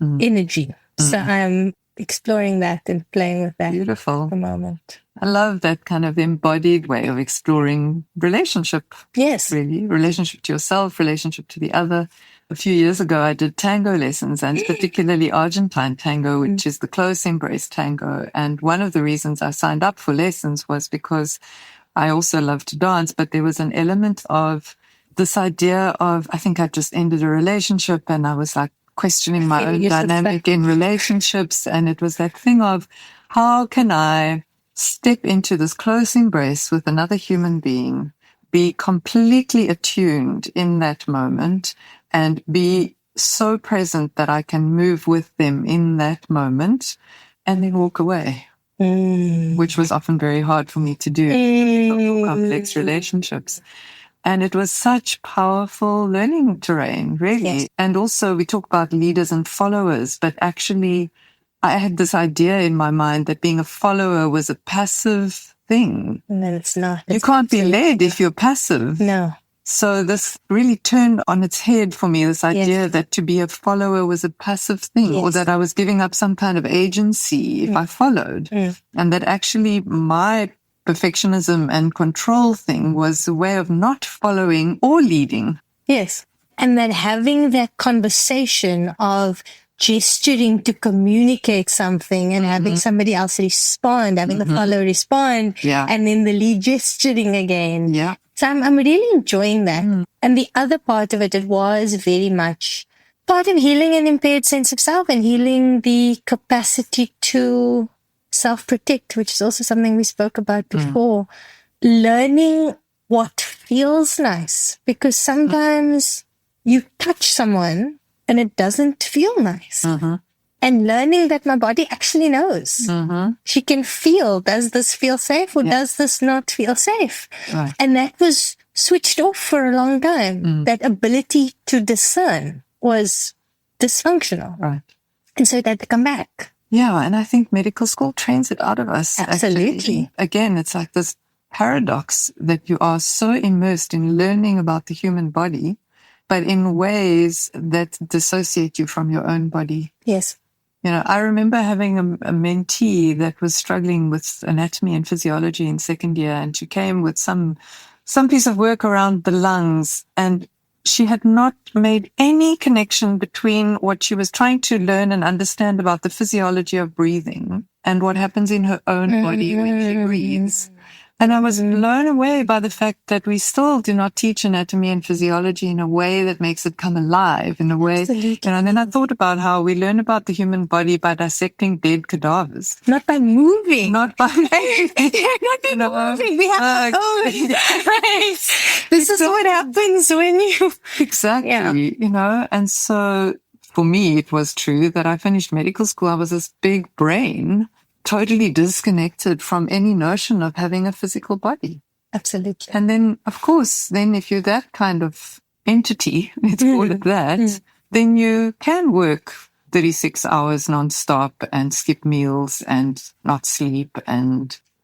energy. So I'm exploring that and playing with that. Beautiful. At the moment. I love that kind of embodied way of exploring relationship. Yes. Really. Relationship to yourself, relationship to the other. A few years ago, I did tango lessons, and particularly Argentine tango, which is the close embrace tango. And one of the reasons I signed up for lessons was because I also love to dance, but there was an element of this idea of, I think I just ended a relationship and I was like questioning my own dynamic in relationships. And it was that thing of, how can I step into this close embrace with another human being, be completely attuned in that moment, and be so present that I can move with them in that moment and then walk away, which was often very hard for me to do in complex relationships. And it was such powerful learning terrain, really. Yes. And also we talk about leaders and followers, but actually I had this idea in my mind that being a follower was a passive thing. No, it's not. You can't be led if you're passive. No. So this really turned on its head for me, this idea that to be a follower was a passive thing, or that I was giving up some kind of agency if I followed. And that actually my perfectionism and control thing was a way of not following or leading. Yes. And then having that conversation of gesturing to communicate something and having somebody else respond, having the follower respond, and then the lead gesturing again. Yeah. So I'm really enjoying that. And the other part of it was very much part of healing an impaired sense of self and healing the capacity to self-protect, which is also something we spoke about before. Learning what feels nice, because sometimes you touch someone and it doesn't feel nice. And learning that my body actually knows. She can feel, does this feel safe or does this not feel safe? And that was switched off for a long time. That ability to discern was dysfunctional. And so it had to come back. Yeah, and I think medical school trains it out of us. Absolutely. Actually. Again, it's like this paradox that you are so immersed in learning about the human body but in ways that dissociate you from your own body. Yes. I remember having a mentee that was struggling with anatomy and physiology in second year, and she came with some piece of work around the lungs, and she had not made any connection between what she was trying to learn and understand about the physiology of breathing and what happens in her own body when she breathes. And I was blown away by the fact that we still do not teach anatomy and physiology in a way that makes it come alive, in a way. Absolutely. And then I thought about how we learn about the human body by dissecting dead cadavers. Not by moving. Not by moving. We have This is what happens when you... Exactly. And so for me, it was true that I finished medical school. I was this big brain, totally disconnected from any notion of having a physical body. Absolutely. And then, of course, if you're that kind of entity, let's call it that, then you can work 36 hours nonstop and skip meals and not sleep.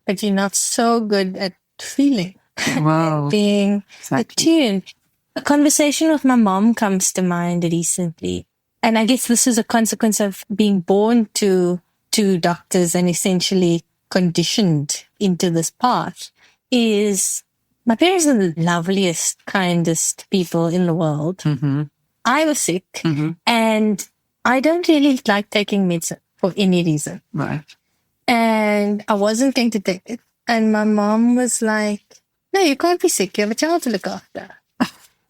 But you're not so good at feeling, being attuned. A conversation with my mom comes to mind recently. And I guess this is a consequence of being born to doctors and essentially conditioned into this path. Is my parents are the loveliest, kindest people in the world. Mm-hmm. I was sick and I don't really like taking medicine for any reason. Right. And I wasn't going to take it. And my mom was like, no, you can't be sick. You have a child to look after.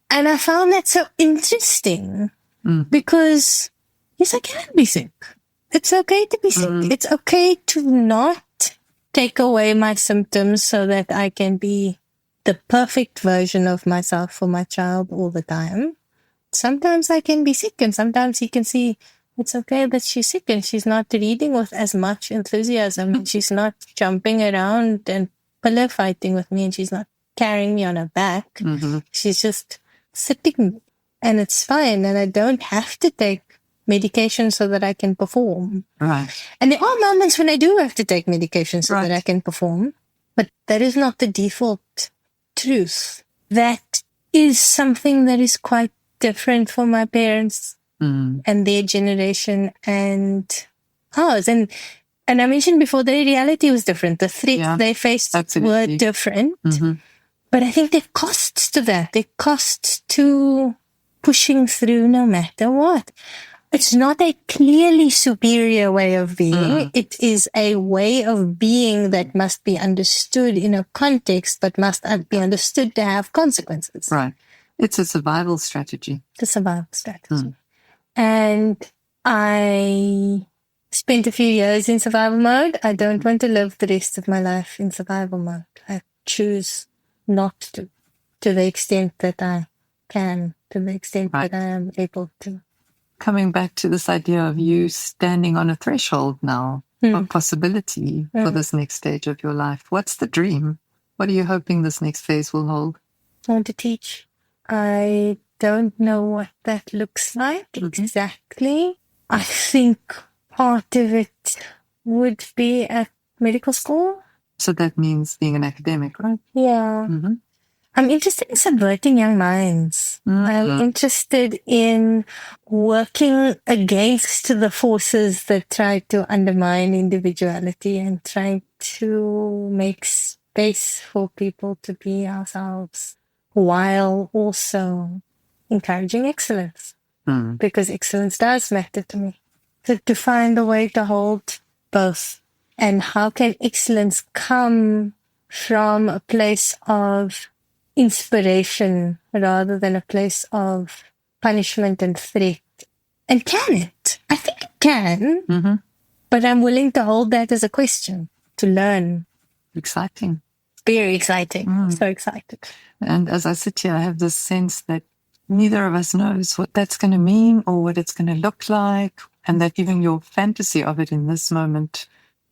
And I found that so interesting because yes, I can be sick. It's okay to be sick. It's okay to not take away my symptoms so that I can be the perfect version of myself for my child all the time. Sometimes I can be sick and sometimes he can see it's okay that she's sick and she's not reading with as much enthusiasm and she's not jumping around and pillow fighting with me and she's not carrying me on her back. Mm-hmm. She's just sitting and it's fine and I don't have to take medication so that I can perform. Right. And there are moments when I do have to take medication so that I can perform, but that is not the default truth. That is something that is quite different for my parents and their generation and ours. And I mentioned before, their reality was different. The threats they faced were different. Mm-hmm. But I think there are costs to that. There are costs to pushing through no matter what. It's not a clearly superior way of being. It is a way of being that must be understood in a context, but must be understood to have consequences. Right. It's a survival strategy. It's a survival strategy. And I spent a few years in survival mode. I don't want to live the rest of my life in survival mode. I choose not to the extent that I can, to the extent that I am able to. Coming back to this idea of you standing on a threshold now of possibility for this next stage of your life. What's the dream? What are you hoping this next phase will hold? I want to teach. I don't know what that looks like exactly. I think part of it would be at medical school. So that means being an academic, right? Yeah. Mm-hmm. I'm interested in subverting young minds. I'm interested in working against the forces that try to undermine individuality and trying to make space for people to be ourselves while also encouraging excellence. Because excellence does matter to me. So to find a way to hold both. And how can excellence come from a place of inspiration rather than a place of punishment and threat? And can it? I think it can. But I'm willing to hold that as a question, to learn. Exciting. Very exciting. So excited. And as I sit here, I have this sense that neither of us knows what that's going to mean or what it's going to look like, and that even your fantasy of it in this moment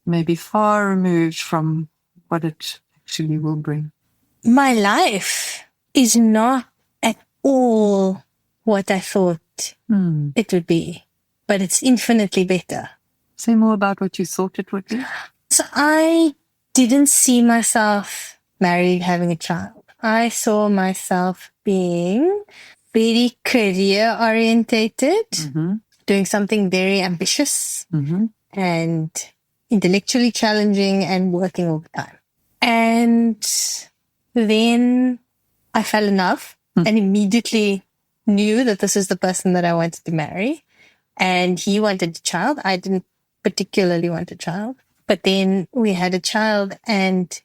may be far removed from what it actually will bring. My life is not at all what I thought it would be, but it's infinitely better. Say more about what you thought it would be. So I didn't see myself married, having a child. I saw myself being very career orientated, doing something very ambitious and intellectually challenging and working all the time. And then I fell in love and immediately knew that this is the person that I wanted to marry. And he wanted a child. I didn't particularly want a child. But then we had a child, and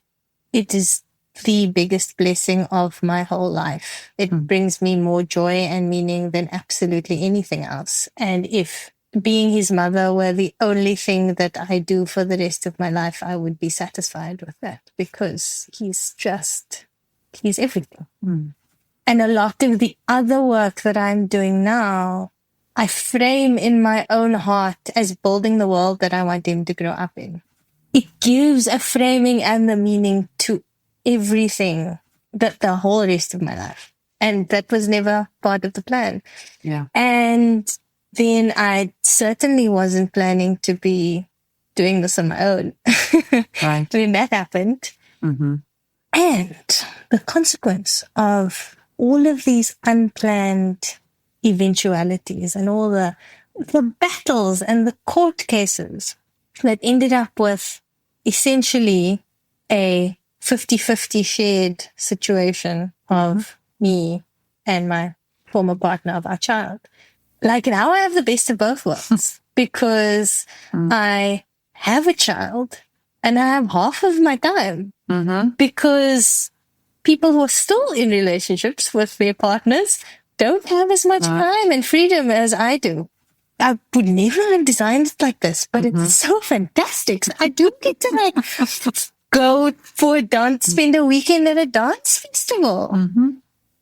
it is the biggest blessing of my whole life. It brings me more joy and meaning than absolutely anything else. And if being his mother were the only thing that I do for the rest of my life, I would be satisfied with that, because he's everything. And a lot of the other work that I'm doing now, I frame in my own heart as building the world that I want him to grow up in. It gives a framing and the meaning to everything, that the whole rest of my life. And that was never part of the plan. Yeah. And then I certainly wasn't planning to be doing this on my own. Right. When that happened. And the consequence of all of these unplanned eventualities and all the battles and the court cases that ended up with essentially a 50-50 shared situation of me and my former partner of our child. Like, now I have the best of both worlds, because I have a child and I have half of my time, because people who are still in relationships with their partners don't have as much time and freedom as I do. I would never have designed it like this, but it's so fantastic. So I do get to go for a dance, spend a weekend at a dance festival.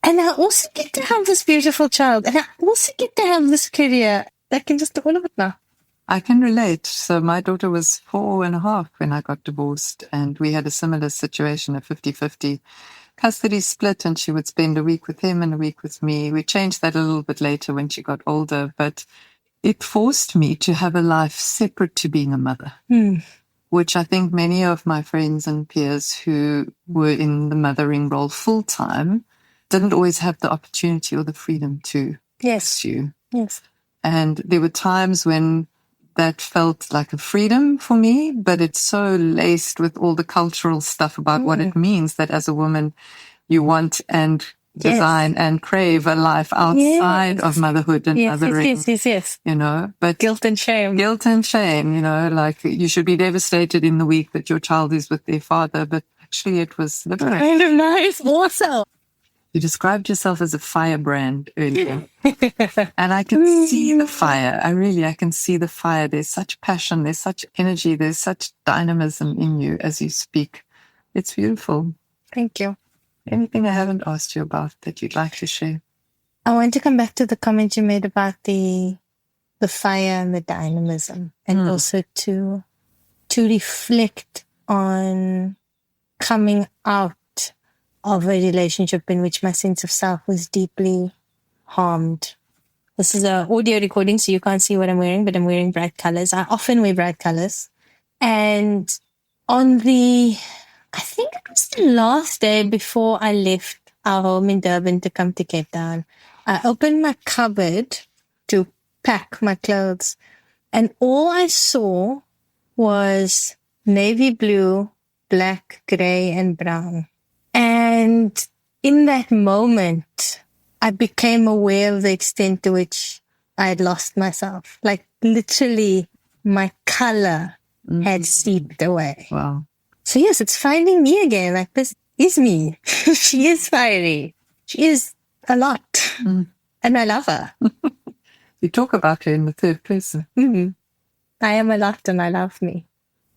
And I also get to have this beautiful child. And I also get to have this career. I can just do all of it now. I can relate. So my daughter was 4.5 when I got divorced, and we had a similar situation, a 50-50 custody split, and she would spend a week with him and a week with me. We changed that a little bit later when she got older, but it forced me to have a life separate to being a mother, which I think many of my friends and peers who were in the mothering role full time didn't always have the opportunity or the freedom to pursue. Yes. And there were times when that felt like a freedom for me, but it's so laced with all the cultural stuff about what it means that as a woman, you want and design and crave a life outside of motherhood and mothering. Yes. You know, but guilt and shame, you know, like you should be devastated in the week that your child is with their father, but actually it was liberating. Kind of nice also. You described yourself as a firebrand earlier. And I can see the fire. I can see the fire. There's such passion. There's such energy. There's such dynamism in you as you speak. It's beautiful. Thank you. Anything I haven't asked you about that you'd like to share? I want to come back to the comment you made about the fire and the dynamism, and also to reflect on coming out of a relationship in which my sense of self was deeply harmed. This is an audio recording, so you can't see what I'm wearing, but I'm wearing bright colors. I often wear bright colors. And on I think it was the last day before I left our home in Durban to come to Cape Town, I opened my cupboard to pack my clothes, and all I saw was navy blue, black, gray, and brown. And in that moment, I became aware of the extent to which I had lost myself. Like, literally, my color had seeped away. Wow. So yes, it's finding me again. Like, this is me. She is fiery. She is a lot. And I love her. You talk about her in the third person. I am a lot and I love me.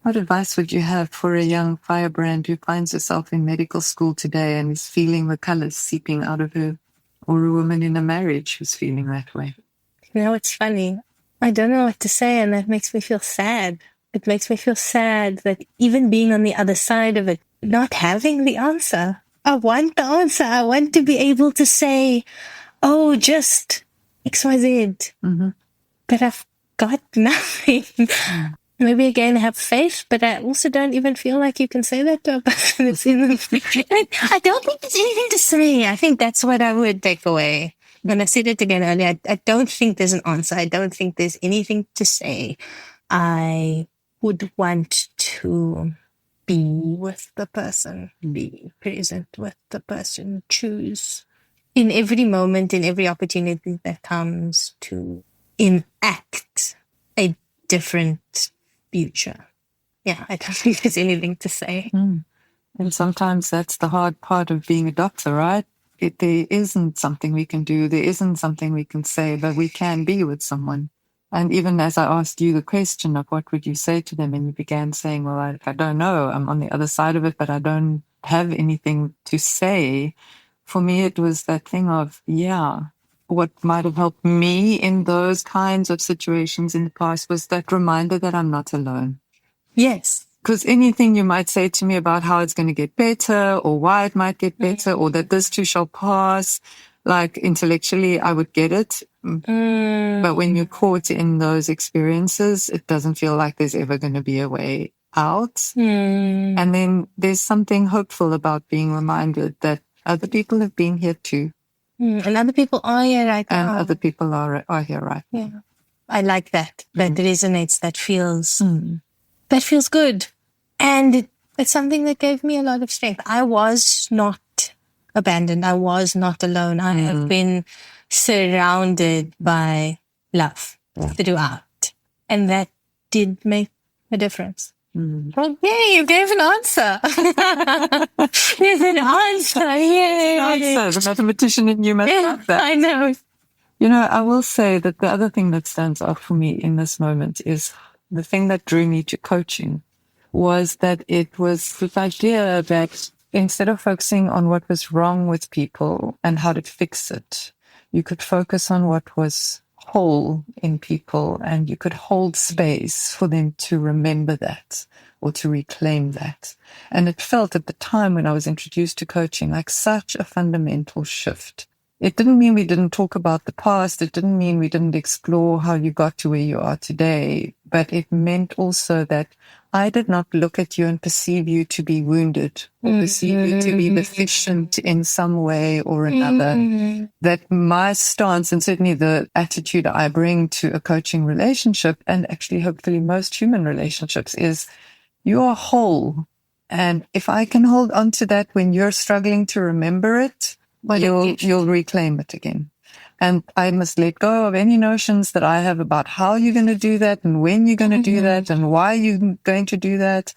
What advice would you have for a young firebrand who finds herself in medical school today and is feeling the colors seeping out of her? Or a woman in a marriage who's feeling that way? You know, it's funny. I don't know what to say, and that makes me feel sad. It makes me feel sad that even being on the other side of it, not having the answer. I want the answer. I want to be able to say, oh, just XYZ. But I've got nothing. Maybe again have faith, but I also don't even feel like you can say that to a person that's in the I don't think there's anything to say. I think that's what I would take away. when I said it again earlier, I don't think there's an answer. I don't think there's anything to say. I would want to be with the person, be present with the person, choose in every moment, in every opportunity that comes to enact a different future. Yeah, I don't think there's anything to say. And sometimes that's the hard part of being a doctor, right? There isn't something we can do. There isn't something we can say, but we can be with someone. And even as I asked you the question of what would you say to them, and you began saying, well, I don't know. I'm on the other side of it, but I don't have anything to say. For me, it was that thing of, what might have helped me in those kinds of situations in the past was that reminder that I'm not alone. Yes. Because anything you might say to me about how it's going to get better or why it might get better or that this too shall pass, like intellectually, I would get it. But when you're caught in those experiences, it doesn't feel like there's ever going to be a way out. And then there's something hopeful about being reminded that other people have been here too. And other people are here right now. And other people are here right now. Yeah. I like that. That resonates. That feels good. And it's something that gave me a lot of strength. I was not abandoned. I was not alone. I have been surrounded by love throughout. And that did make a difference. Well, yeah, you gave an answer. There's an answer. Yeah. The mathematician in you must have that. I know. You know, I will say that the other thing that stands out for me in this moment is the thing that drew me to coaching was that it was this idea that instead of focusing on what was wrong with people and how to fix it, you could focus on what was whole in people and you could hold space for them to remember that or to reclaim that. And it felt at the time when I was introduced to coaching like such a fundamental shift. It didn't mean we didn't talk about the past. It didn't mean we didn't explore how you got to where you are today. But it meant also that I did not look at you and perceive you to be wounded or perceive you to be deficient in some way or another. That my stance and certainly the attitude I bring to a coaching relationship and actually hopefully most human relationships is you are whole. And if I can hold on to that when you're struggling to remember it, you'll reclaim it again. And I must let go of any notions that I have about how you're going to do that and when you're going to do that and why you're going to do that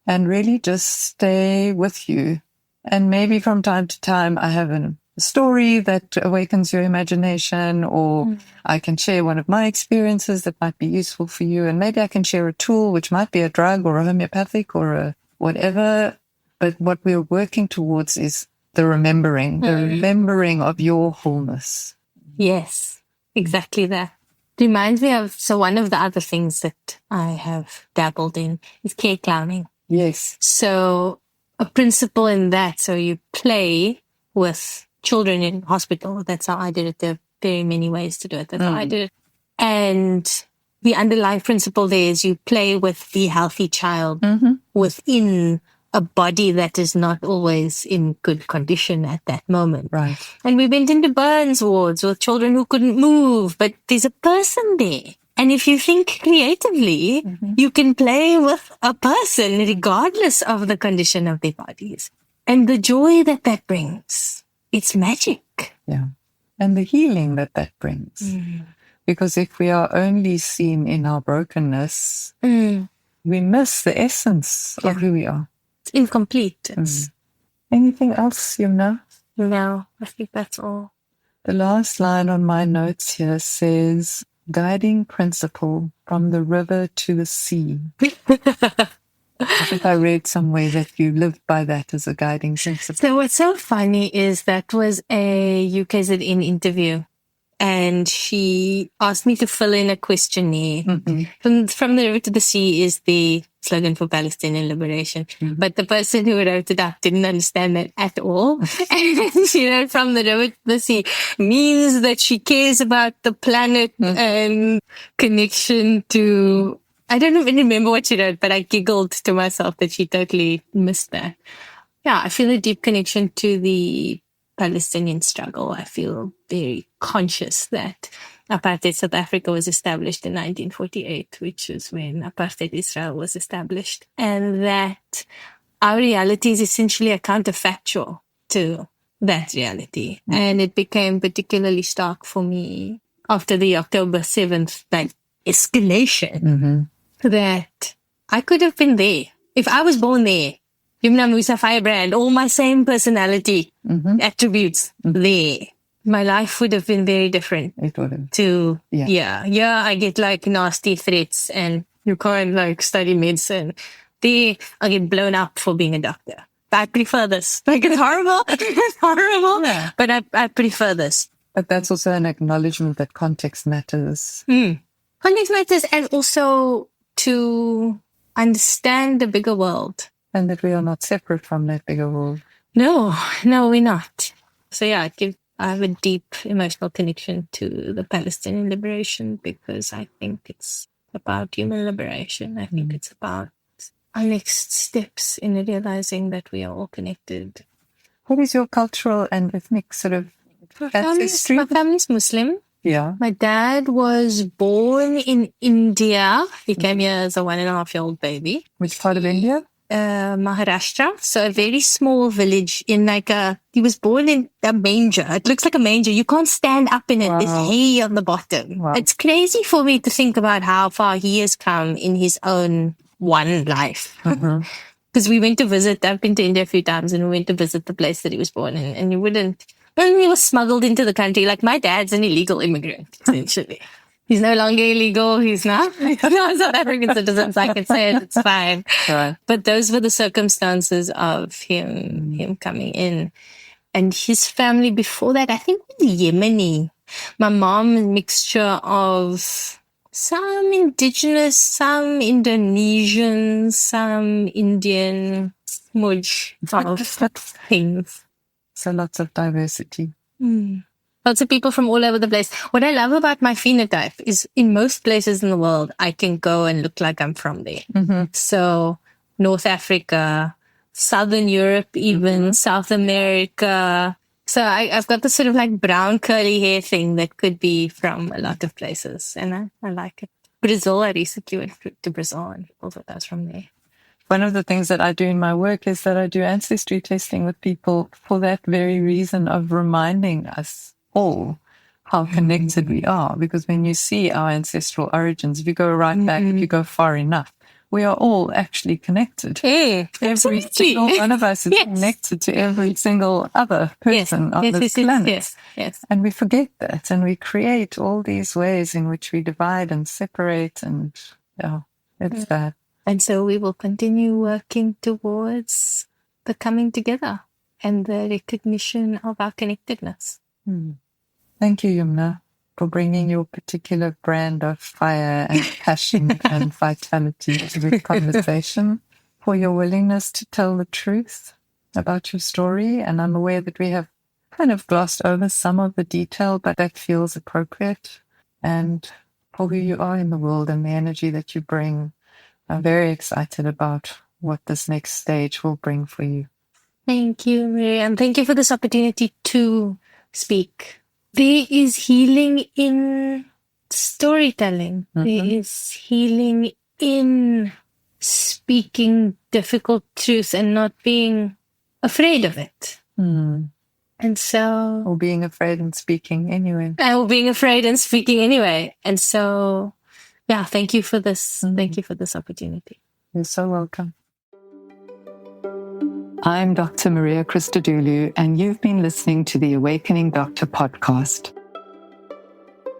and really just stay with you. And maybe from time to time I have a story that awakens your imagination or I can share one of my experiences that might be useful for you. And maybe I can share a tool, which might be a drug or a homeopathic or a whatever. But what we're working towards is the remembering of your wholeness. Yes, exactly that. Reminds me of, so one of the other things that I have dabbled in is care clowning. Yes. So a principle in that, so you play with children in hospital. That's how I did it. There are very many ways to do it. That's how I did it. And the underlying principle there is you play with the healthy child within a body that is not always in good condition at that moment. Right. And we went into Burns wards with children who couldn't move, but there's a person there. And if you think creatively, you can play with a person regardless of the condition of their bodies. And the joy that that brings, it's magic. Yeah. And the healing that that brings. Because if we are only seen in our brokenness, we miss the essence of who we are. It's incomplete. Anything else, Yumna? No, I think that's all. The last line on my notes here says, guiding principle from the river to the sea. I think I read somewhere that you lived by that as a guiding principle. So what's so funny is that was a UKZN interview. And she asked me to fill in a questionnaire. From the river to the sea is the slogan for Palestinian liberation. But the person who wrote it up didn't understand that at all. And she wrote from the river to the sea means that she cares about the planet and connection to... I don't even remember what she wrote, but I giggled to myself that she totally missed that. Yeah, I feel a deep connection to the Palestinian struggle, I feel very conscious that apartheid South Africa was established in 1948, which is when apartheid Israel was established, and that our reality is essentially a counterfactual to that reality. And it became particularly stark for me after the October 7th escalation that I could have been there. If I was born there, Yumna Moosa, firebrand, all my same personality attributes there, my life would have been very different. It would have. I get like nasty threats and you can't like study medicine. There, I get blown up for being a doctor. I prefer this. Like, it's horrible. It's horrible. Yeah. But I prefer this. But that's also an acknowledgement that context matters. Context matters, and also to understand the bigger world. And that we are not separate from that bigger world. No, we're not. So yeah, I have a deep emotional connection to the Palestinian liberation because I think it's about human liberation. I think it's about our next steps in realizing that we are all connected. What is your cultural and ethnic sort of ancestry? My family's Muslim. Yeah. My dad was born in India. He came here as a 1.5-year-old baby. Which part of India? Maharashtra. So a very small village he was born in a manger. It looks like a manger. You can't stand up in it. Wow. There's hay on the bottom. Wow. It's crazy for me to think about how far he has come in his own one life. Because we went to visit, I've been to India a few times, and we went to visit the place that he was born in, and he was smuggled into the country. Like, my dad's an illegal immigrant, essentially. He's no longer illegal. He's not. South African citizens, I can say it. It's fine. Right. But those were the circumstances of him coming in. And his family before that, I think, was Yemeni. My mom, a mixture of some indigenous, some Indonesian, some Indian, smudge of things. So lots of diversity. Lots of people from all over the place. What I love about my phenotype is in most places in the world, I can go and look like I'm from there. So North Africa, Southern Europe, even South America. So I've got this sort of like brown curly hair thing that could be from a lot of places. And I like it. Brazil, I recently went to Brazil and people thought I was from there. One of the things that I do in my work is that I do ancestry testing with people for that very reason of reminding us all how connected we are. Because when you see our ancestral origins, if you go right back, if you go far enough, we are all actually connected. Every single one of us is connected to every single other person on this planet. Yes. And we forget that, and we create all these ways in which we divide and separate, and it's that. And so we will continue working towards the coming together and the recognition of our connectedness. Thank you, Yumna, for bringing your particular brand of fire and passion and vitality to the conversation, for your willingness to tell the truth about your story. And I'm aware that we have kind of glossed over some of the detail, but that feels appropriate. And for who you are in the world and the energy that you bring. I'm very excited about what this next stage will bring for you. Thank you, Miriam. Thank you for this opportunity to speak. There is healing in storytelling. There is healing in speaking difficult truth and not being afraid of it. And so... Or being afraid and speaking anyway. Or being afraid and speaking anyway. And so... yeah, thank you for this. Thank you for this opportunity. You're so welcome. I'm Dr. Maria Christodoulou, and you've been listening to the Awakening Doctor podcast.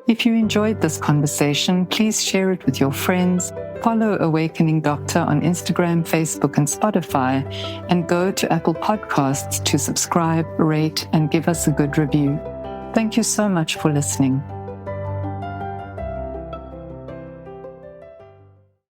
If you enjoyed this conversation, please share it with your friends, follow Awakening Doctor on Instagram, Facebook, and Spotify, and go to Apple Podcasts to subscribe, rate, and give us a good review. Thank you so much for listening.